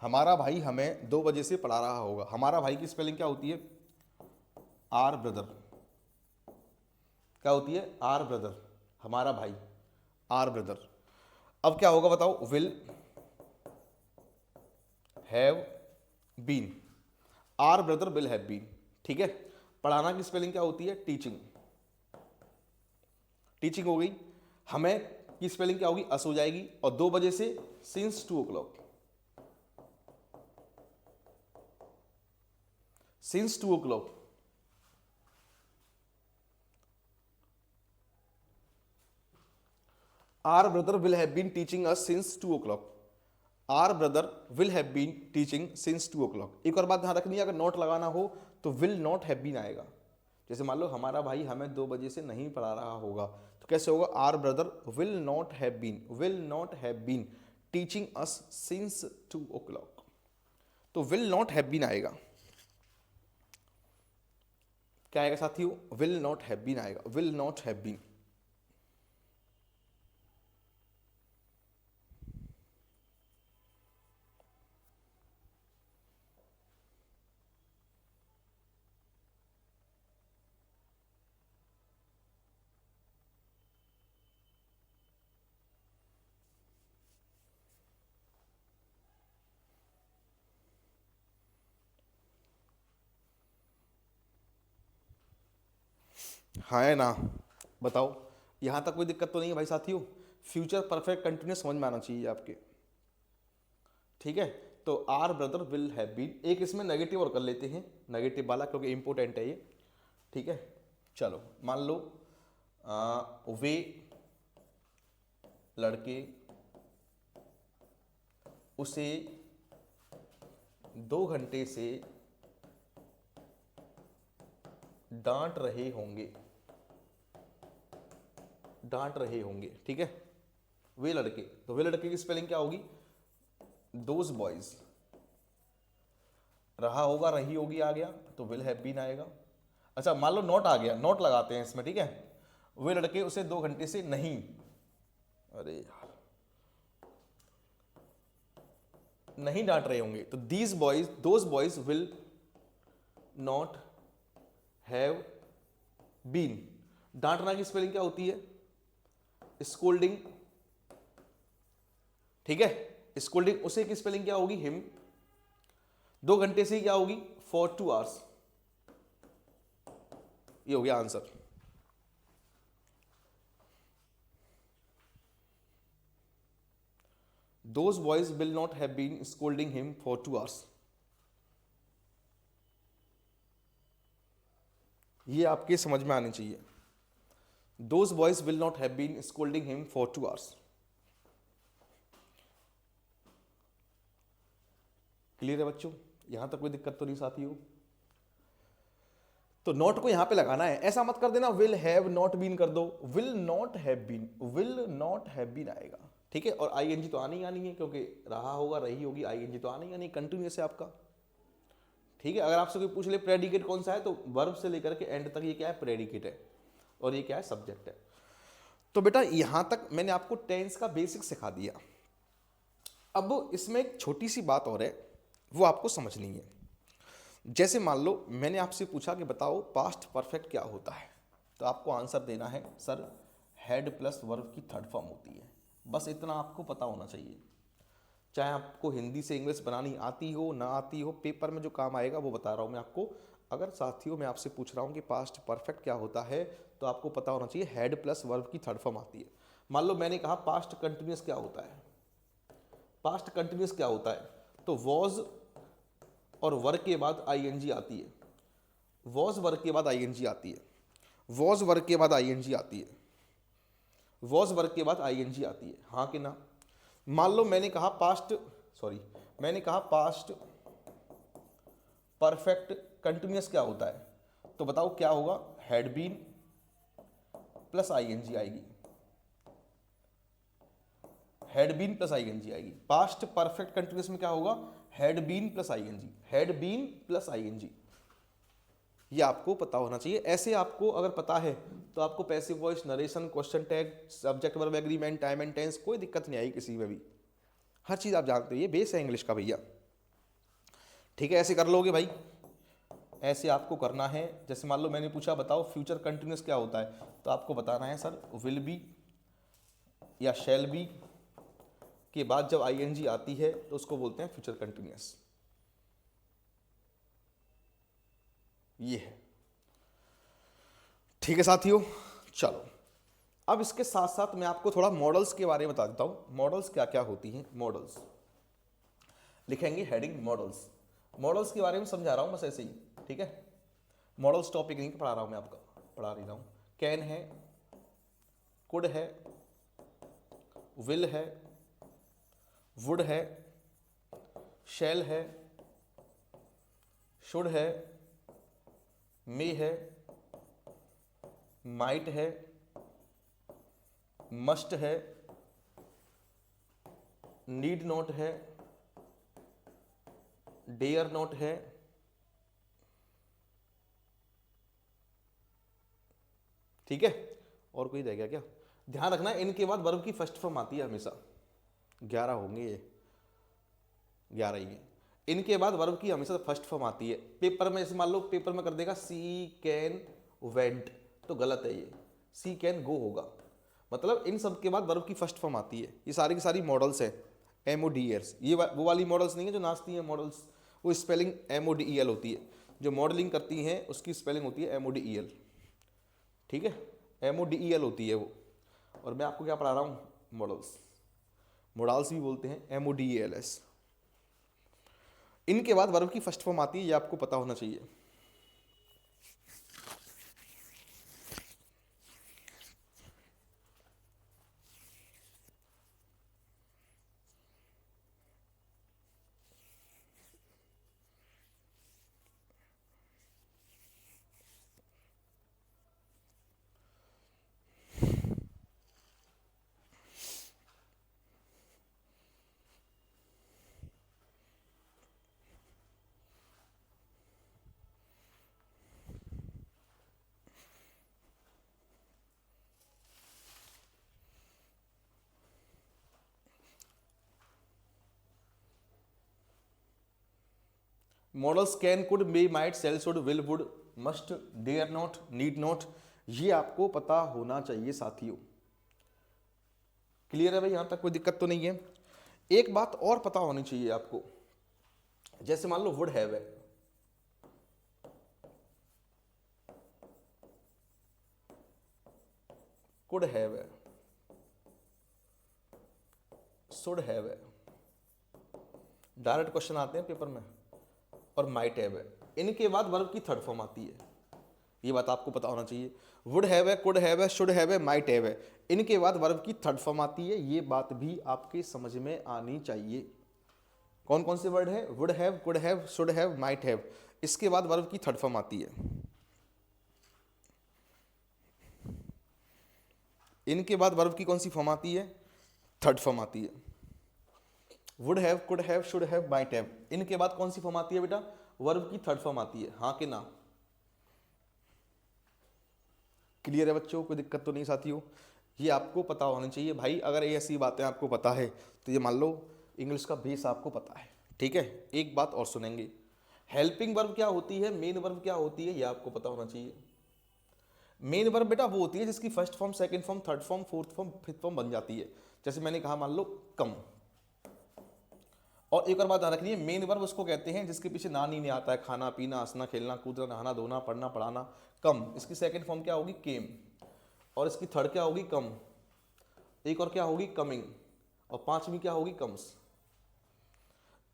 हमारा भाई हमें 2 बजे से पढ़ा रहा होगा। हमारा भाई की स्पेलिंग क्या होती है? Our brother. क्या होती है? Our brother. हमारा भाई, आर ब्रदर। अब क्या होगा बताओ? Will have been. Our brother will have been. ठीक है, पढ़ाना की स्पेलिंग क्या होती है? टीचिंग। टीचिंग हो गई। हमें की स्पेलिंग क्या होगी? अस हो जाएगी। और 2 बजे से since 2 o'clock। Since 2 o'clock। Our brother will have been teaching us since 2 o'clock। Our brother will have been teaching since 2 o'clock। एक और बात ध्यान रखनी है, अगर नॉट लगाना हो तो विल नॉट हैव बीन आएगा। जैसे मान लो हमारा भाई हमें 2 बजे से नहीं पढ़ा रहा होगा, तो कैसे होगा? Our brother will not have been teaching us since 2 o'clock। तो विल नॉट हैव बीन आएगा। क्या आएगा साथियों? विल नॉट हैव बीन आएगा। Will not have been. हाँ है ना? बताओ, यहां तक कोई दिक्कत तो नहीं है भाई साथियों? फ्यूचर परफेक्ट कंटिन्यूस समझ में आना चाहिए आपके। ठीक है, तो our brother will have been. एक इसमें नेगेटिव और कर लेते हैं, नेगेटिव वाला, क्योंकि इंपोर्टेंट है ये। ठीक है, चलो मान लो वे लड़के उसे 2 घंटे से डांट रहे होंगे। डांट रहे होंगे। ठीक है, वे लड़के, तो वे लड़के की स्पेलिंग क्या होगी? Those boys. रहा होगा, रही होगी आ गया, तो विल हैव बीन आएगा। अच्छा मान लो नॉट आ गया, नॉट लगाते हैं इसमें। ठीक है, वे लड़के उसे 2 घंटे से नहीं, अरे यार, नहीं डांट रहे होंगे, तो these boys, those boys will not have been. डांटना की स्पेलिंग क्या होती है? स्कोल्डिंग। ठीक है, स्कोल्डिंग उसे की स्पेलिंग क्या होगी? हिम। 2 घंटे से क्या होगी? For 2 hours। ये हो गया answer. Those boys will not have been scolding him for 2 hours। ये आपके समझ में आनी चाहिए। Those boys will not have been scolding him for 2 hours। Clear है बच्चों? यहां तक कोई दिक्कत तो नहीं साथियों? तो नॉट को यहां पे लगाना है, ऐसा मत कर देना विल हैव नॉट बीन कर दो। Will not have been, will not have been आएगा। ठीक है, और आईएनजी तो आनी ही आनी है, क्योंकि रहा होगा, रही होगी, आईएनजी तो आनी ही आनी, कंटिन्यूस है आपका। ठीक है, अगर आपसे कोई पूछ ले प्रेडिकेट कौन सा है, तो वर्ब से लेकर के एंड तक ये क्या है? प्रेडिकेट है, और ये क्या है? सब्जेक्ट है। तो बेटा यहां तक मैंने आपको टेंस का बेसिक सिखा दिया। अब इसमें एक छोटी सी बात और है, वो आपको समझनी है। जैसे मान लो मैंने आपसे पूछा कि बताओ पास्ट परफेक्ट क्या होता है, तो आपको आंसर देना है सर हैड प्लस वर्ब की थर्ड फॉर्म होती है। बस इतना आपको पता होना चाहिए, चाहे आपको हिंदी से इंग्लिश बनानी आती हो ना आती हो, पेपर में जो काम आएगा वो बता रहा हूँ मैं आपको। अगर साथियों मैं आपसे पूछ रहा हूँ कि पास्ट परफेक्ट क्या होता है, तो आपको पता होना चाहिए हैड प्लस वर्ब की थर्ड फॉर्म आती है। मान लो मैंने कहा पास्ट कंटिन्यूस क्या होता है, पास्ट कंटिन्यूस क्या होता है, तो वॉज और वर्ग के बाद आईएनजी आती है, वॉज वर्ग के बाद आईएनजी आती है, वॉज वर्ग के बाद आईएनजी आती है, वॉज वर्ग के बाद आईएनजी आती है, हाँ कि ना। मान लो मैंने कहा पास्ट परफेक्ट कंटिन्यूस क्या होता है, तो बताओ क्या होगा, हैड बीन प्लस आईएनजी आएगी, हैड बीन प्लस आईएनजी आएगी। पास्ट परफेक्ट कंटिन्यूस में क्या होगा, had been plus ING, had been plus ING, ये आपको पता होना चाहिए। ऐसे आपको अगर पता है तो आपको passive voice, narration, question tag, subject verb agreement, time and tense कोई दिक्कत नहीं आएगी किसी में भी, हर चीज़ आप जानते हो, ये बेस है इंग्लिश का भैया। ठीक है, ऐसे कर लोगे भाई, ऐसे आपको करना है। जैसे मान लो मैंने पूछा बताओ फ्यूचर कंटिन्यूस क्या होता है, तो आपको बताना है सर विल बी या शैल बी के बाद जब आईएनजी आती है तो उसको बोलते हैं फ्यूचर कंटिन्यूस। ये है, ठीक है साथियों। चलो अब इसके साथ साथ मैं आपको थोड़ा मॉडल्स के बारे में बता देता हूं, मॉडल्स क्या क्या होती हैं। मॉडल्स लिखेंगे हेडिंग मॉडल्स, मॉडल्स के बारे में समझा रहा हूं बस ऐसे ही, ठीक है। मॉडल्स टॉपिक नहीं पढ़ा रहा हूं मैं, आपका पढ़ा रही रहा हूं। कैन है, कुड है, विल है, वुड है, शैल है, शुड है, मे है, माइट है, मस्ट है, नीड नॉट है, डेयर नॉट है, ठीक है। और कोई रह गया क्या, ध्यान रखना इनके बाद वर्ब की फर्स्ट फॉर्म आती है हमेशा, 11 होंगे ये, 11 ही है। इनके बाद वर्ब की हमेशा फर्स्ट फॉर्म आती है। पेपर में जैसे मान लो पेपर में कर देगा सी कैन वेंट, तो गलत है, ये सी कैन गो होगा। मतलब इन सब के बाद वर्ब की फर्स्ट फॉर्म आती है। ये सारी की सारी मॉडल्स है, MODELs। ये वो वाली मॉडल्स नहीं है जो नाचती हैं मॉडल्स, वो स्पेलिंग MODEL होती है। जो मॉडलिंग करती हैं उसकी स्पेलिंग होती है MODEL, ठीक है, MODEL होती है वो। और मैं आपको क्या पढ़ा रहा हूँ, मॉडल्स, मॉडल्स भी बोलते हैं MODELS। इनके बाद वर्ब की फर्स्ट फॉर्म आती है, ये आपको पता होना चाहिए। Modals can, could, may, might, shall, should, will, would, must, dare not, need not, ये आपको पता होना चाहिए साथियों। क्लियर है भाई, यहां तक कोई दिक्कत तो नहीं है। एक बात और पता होनी चाहिए आपको, जैसे मान लो वुड हैव है, कुड हैव है, शुड हैव है, डायरेक्ट क्वेश्चन आते हैं पेपर में, और माइट हैव है। इनके बाद वर्ब की थर्ड फॉर्म आती है, ये बात आपको पता होना चाहिए। वुड हैव है, कुड हैव है, शुड हैव है, माइट हैव है, इनके बाद वर्ब की थर्ड फॉर्म आती है। ये बात भी आपके समझ में आनी चाहिए। कौन कौन से वर्ड है, would have, could have, should have, might have, इसके बाद वर्ब की थर्ड फॉर्म आती है। इनके बाद वर्ब की कौन सी फॉर्म आती है, थर्ड फॉर्म आती है। Would have, could have, should have, might have, इनके बाद कौन सी फॉर्म आती है बेटा, वर्ब की थर्ड फॉर्म आती है, हाँ कि ना। क्लियर है बच्चों, कोई दिक्कत तो नहीं साथियों, ये आपको पता होना चाहिए भाई। अगर ये ऐसी बातें आपको पता है तो ये मान लो इंग्लिश का बेस आपको पता है, ठीक है। एक बात और सुनेंगे, हेल्पिंग वर्ब क्या होती है, मेन वर्ब क्या होती है, ये आपको पता होना चाहिए। मेन वर्ब बेटा वो होती है जिसकी first form, second form, third form, fourth form, fifth form बन जाती है। जैसे मैंने कहा मान लो कम। और एक और बात ध्यान रखनी है, मेन वर्ब उसको कहते हैं जिसके पीछे ना नहीं आता है, खाना पीना, हंसना खेलना कूदना नहाना धोना पढ़ना पढ़ाना। कम, इसकी सेकंड फॉर्म क्या होगी? केम। और इसकी थर्ड क्या होगी? कम। एक और क्या होगी? कमिंग। और पांचवी क्या होगी? कम्स।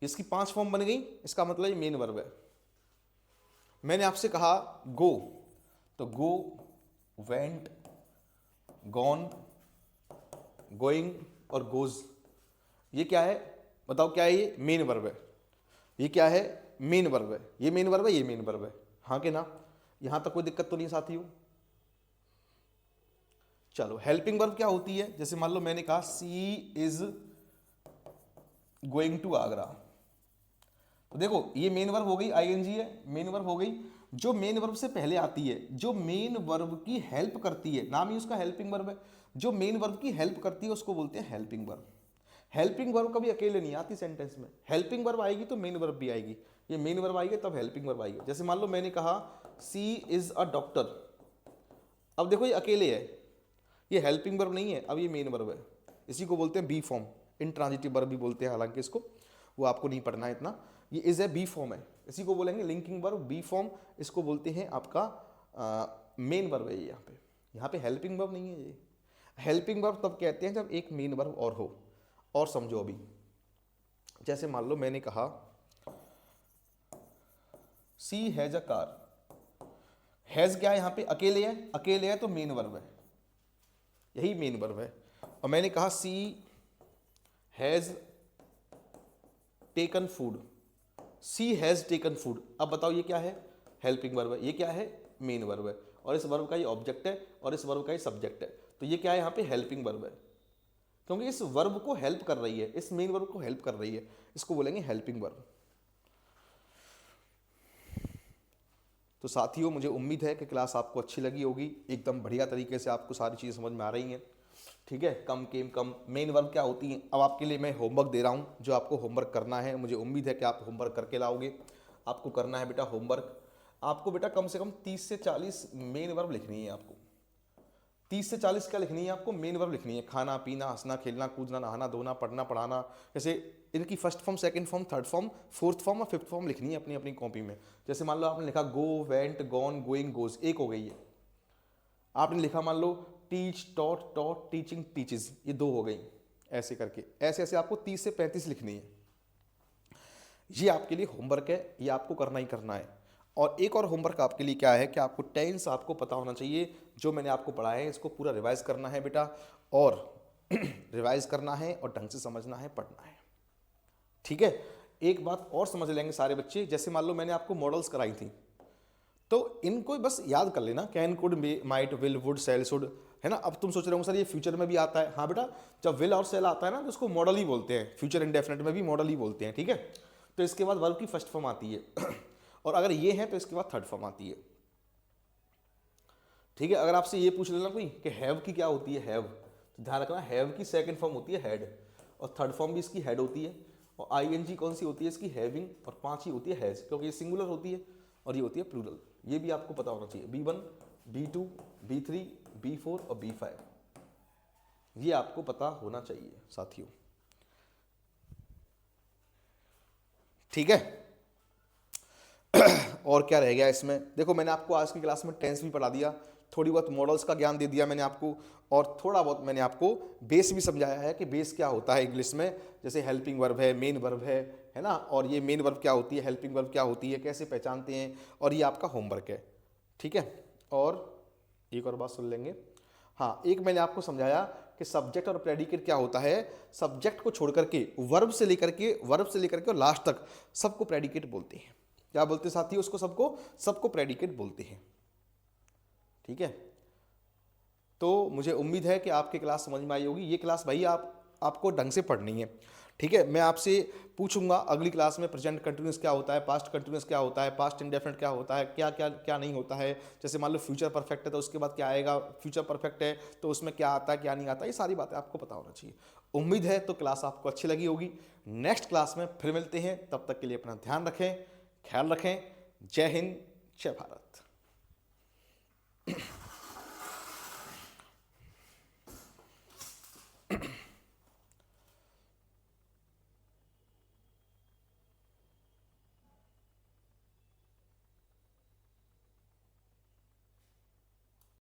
इसकी 5 फॉर्म बन गई, इसका मतलब ये मेन वर्ब है। मैंने आपसे कहा गो, तो गो, वेंट, गॉन, गोइंग और गोज, ये क्या है बताओ? क्या है ये? मेन वर्ब है। ये क्या है? मेन वर्ब है। ये मेन वर्ब है, ये मेन वर्ब है। हाँ कि ना? यहां तक कोई दिक्कत तो नहीं साथियों? चलो, हेल्पिंग वर्ब क्या होती है? जैसे मान लो मैंने कहा सी इज गोइंग टू आगरा, तो देखो ये मेन वर्ब हो गई, आईएनजी है, मेन वर्ब हो गई। जो मेन वर्ब से पहले आती है, जो मेन वर्ब की हेल्प करती है, नाम ही उसका हेल्पिंग वर्ब है, जो मेन वर्ब की हेल्प करती है उसको बोलते हैं हेल्पिंग वर्ब। हेल्पिंग वर्ब कभी अकेले नहीं आती सेंटेंस में, हेल्पिंग वर्ब आएगी तो मेन वर्ब भी आएगी। ये मेन वर्ब आएगी तब हेल्पिंग वर्ब आएगी। जैसे मान लो मैंने कहा सी इज अ डॉक्टर, अब देखो ये अकेले है, ये हेल्पिंग वर्ब नहीं है, अब ये मेन वर्ब है। इसी को बोलते हैं बी फॉर्म, इंट्रांजिटिव वर्ब भी बोलते हैं, हालांकि इसको वो आपको नहीं पढ़ना है इतना। ये इज है बी फॉर्म है, इसी को बोलेंगे लिंकिंग वर्ब, बी फॉर्म। इसको बोलते हैं आपका मेन वर्ब है। ये यहाँ पे हेल्पिंग वर्ब नहीं है। ये हेल्पिंग वर्ब तब कहते हैं जब एक मेन वर्ब और हो। और समझो अभी, जैसे मान लो मैंने कहा she has a car, has क्या है यहाँ पे? अकेले है, अकेले है तो मेन वर्ब है, यही मेन वर्ब है। और मैंने कहा she has taken food, she has taken food, अब बताओ ये क्या है? हेल्पिंग वर्ब है। ये क्या है? मेन वर्ब है। और इस वर्ब का ये ऑब्जेक्ट है और इस वर्ब का ये सब्जेक्ट है, तो ये क्या है यहाँ पे? हेल्पिंग वर्ब है, क्योंकि इस वर्ब को हेल्प कर रही है, इस मेन वर्ब को हेल्प कर रही है, इसको बोलेंगे हेल्पिंग वर्ब। तो साथियों, मुझे उम्मीद है कि क्लास आपको अच्छी लगी होगी, एकदम बढ़िया तरीके से आपको सारी चीज़ समझ में आ रही हैं। ठीक है, कम केम कम मेन वर्ब क्या होती हैं। अब आपके लिए मैं होमवर्क दे रहा हूँ, जो आपको होमवर्क करना है, मुझे उम्मीद है कि आप होमवर्क करके लाओगे। आपको करना है बेटा होमवर्क, आपको बेटा कम से कम 30 से 40 मेन वर्ब लिखनी है। आपको 30 से 40 क्या लिखनी है? आपको मेन वर्ब लिखनी है। खाना पीना, हंसना खेलना कूदना नहाना धोना पढ़ना पढ़ाना, जैसे इनकी first form, second form, third form, fourth form और फिफ्थ फॉर्म लिखनी है अपनी अपनी कॉपी में। जैसे मान लो आपने लिखा go, went, gone, going, goes, एक हो गई है। आपने लिखा मान लो teach, taught, taught, teaching, teaches, ये 2 हो गई। ऐसे करके ऐसे ऐसे आपको 30 से 35 लिखनी है। ये आपके लिए होमवर्क है, ये आपको करना ही करना है। और एक और होमवर्क आपके लिए क्या है कि आपको टेंस आपको पता होना चाहिए। जो मैंने आपको पढ़ाया है इसको पूरा रिवाइज करना है बेटा, और रिवाइज करना है और ढंग से समझना है, पढ़ना है। ठीक है, एक बात और समझ लेंगे सारे बच्चे, जैसे मान लो मैंने आपको मॉडल्स कराई थी, तो इनको बस याद कर लेना, can, could, might, will, would, shall, should, है ना। अब तुम सोच रहे हो सर ये फ्यूचर में भी आता है। हाँ बेटा, जब विल और सेल आता है ना तो उसको मॉडल ही बोलते हैं, फ्यूचर इंडेफिनिट में भी मॉडल ही बोलते हैं। ठीक है, तो इसके बाद वर्ब की फर्स्ट फॉर्म आती है और अगर ये है तो इसके बाद थर्ड फॉर्म आती है। ठीक है, अगर आपसे ये पूछ लेना कोई कि हैव की क्या होती है, हैव, तो ध्यान रखना हैव की सेकंड फॉर्म होती है हेड, और थर्ड फॉर्म भी इसकी हेड होती है। और आईएनजी कौन सी होती है इसकी? हैविंग। और 5 ही होती है हैज, क्योंकि ये सिंगुलर होती है और ये होती है प्लूरल। ये भी आपको पता होना चाहिए। B1, B2, B3, B4 और B5, ये आपको पता होना चाहिए साथियों। ठीक है, और क्या रह गया इसमें? देखो मैंने आपको आज की क्लास में टेंस भी पढ़ा दिया, थोड़ी बहुत मॉडल्स का ज्ञान दे दिया मैंने आपको, और थोड़ा बहुत मैंने आपको बेस भी समझाया है कि बेस क्या होता है इंग्लिश में। जैसे हेल्पिंग वर्ब है, मेन वर्ब है ना, और ये मेन वर्ब क्या होती है, हेल्पिंग वर्ब क्या होती है, कैसे पहचानते हैं, और ये आपका होमवर्क है। ठीक है, और एक और बात सुन लेंगे। हाँ, एक मैंने आपको समझाया कि सब्जेक्ट और प्रेडिकेट क्या होता है। सब्जेक्ट को छोड़ करके वर्ब से लेकर के और लास्ट तक सबको प्रेडिकेट बोलते हैं। क्या बोलते हैं साथियों? उसको सबको प्रेडिकेट बोलते हैं। ठीक है, तो मुझे उम्मीद है कि आपकी क्लास समझ में आई होगी। ये क्लास भाई आपको ढंग से पढ़नी है। ठीक है, मैं आपसे पूछूंगा अगली क्लास में प्रेजेंट कंटिन्यूस क्या होता है, पास्ट कंटिन्यूस क्या होता है, पास्ट इंडेफिनिट क्या होता है, क्या क्या क्या नहीं होता है। जैसे मान लो फ्यूचर परफेक्ट है तो उसके बाद क्या आएगा, फ्यूचर परफेक्ट है तो उसमें क्या आता है क्या नहीं आता, ये सारी बातें आपको पता होना चाहिए। उम्मीद है तो क्लास आपको अच्छी लगी होगी। नेक्स्ट क्लास में फिर मिलते हैं, तब तक के लिए अपना ध्यान रखें, ख्याल रखें। जय हिंद, जय भारत।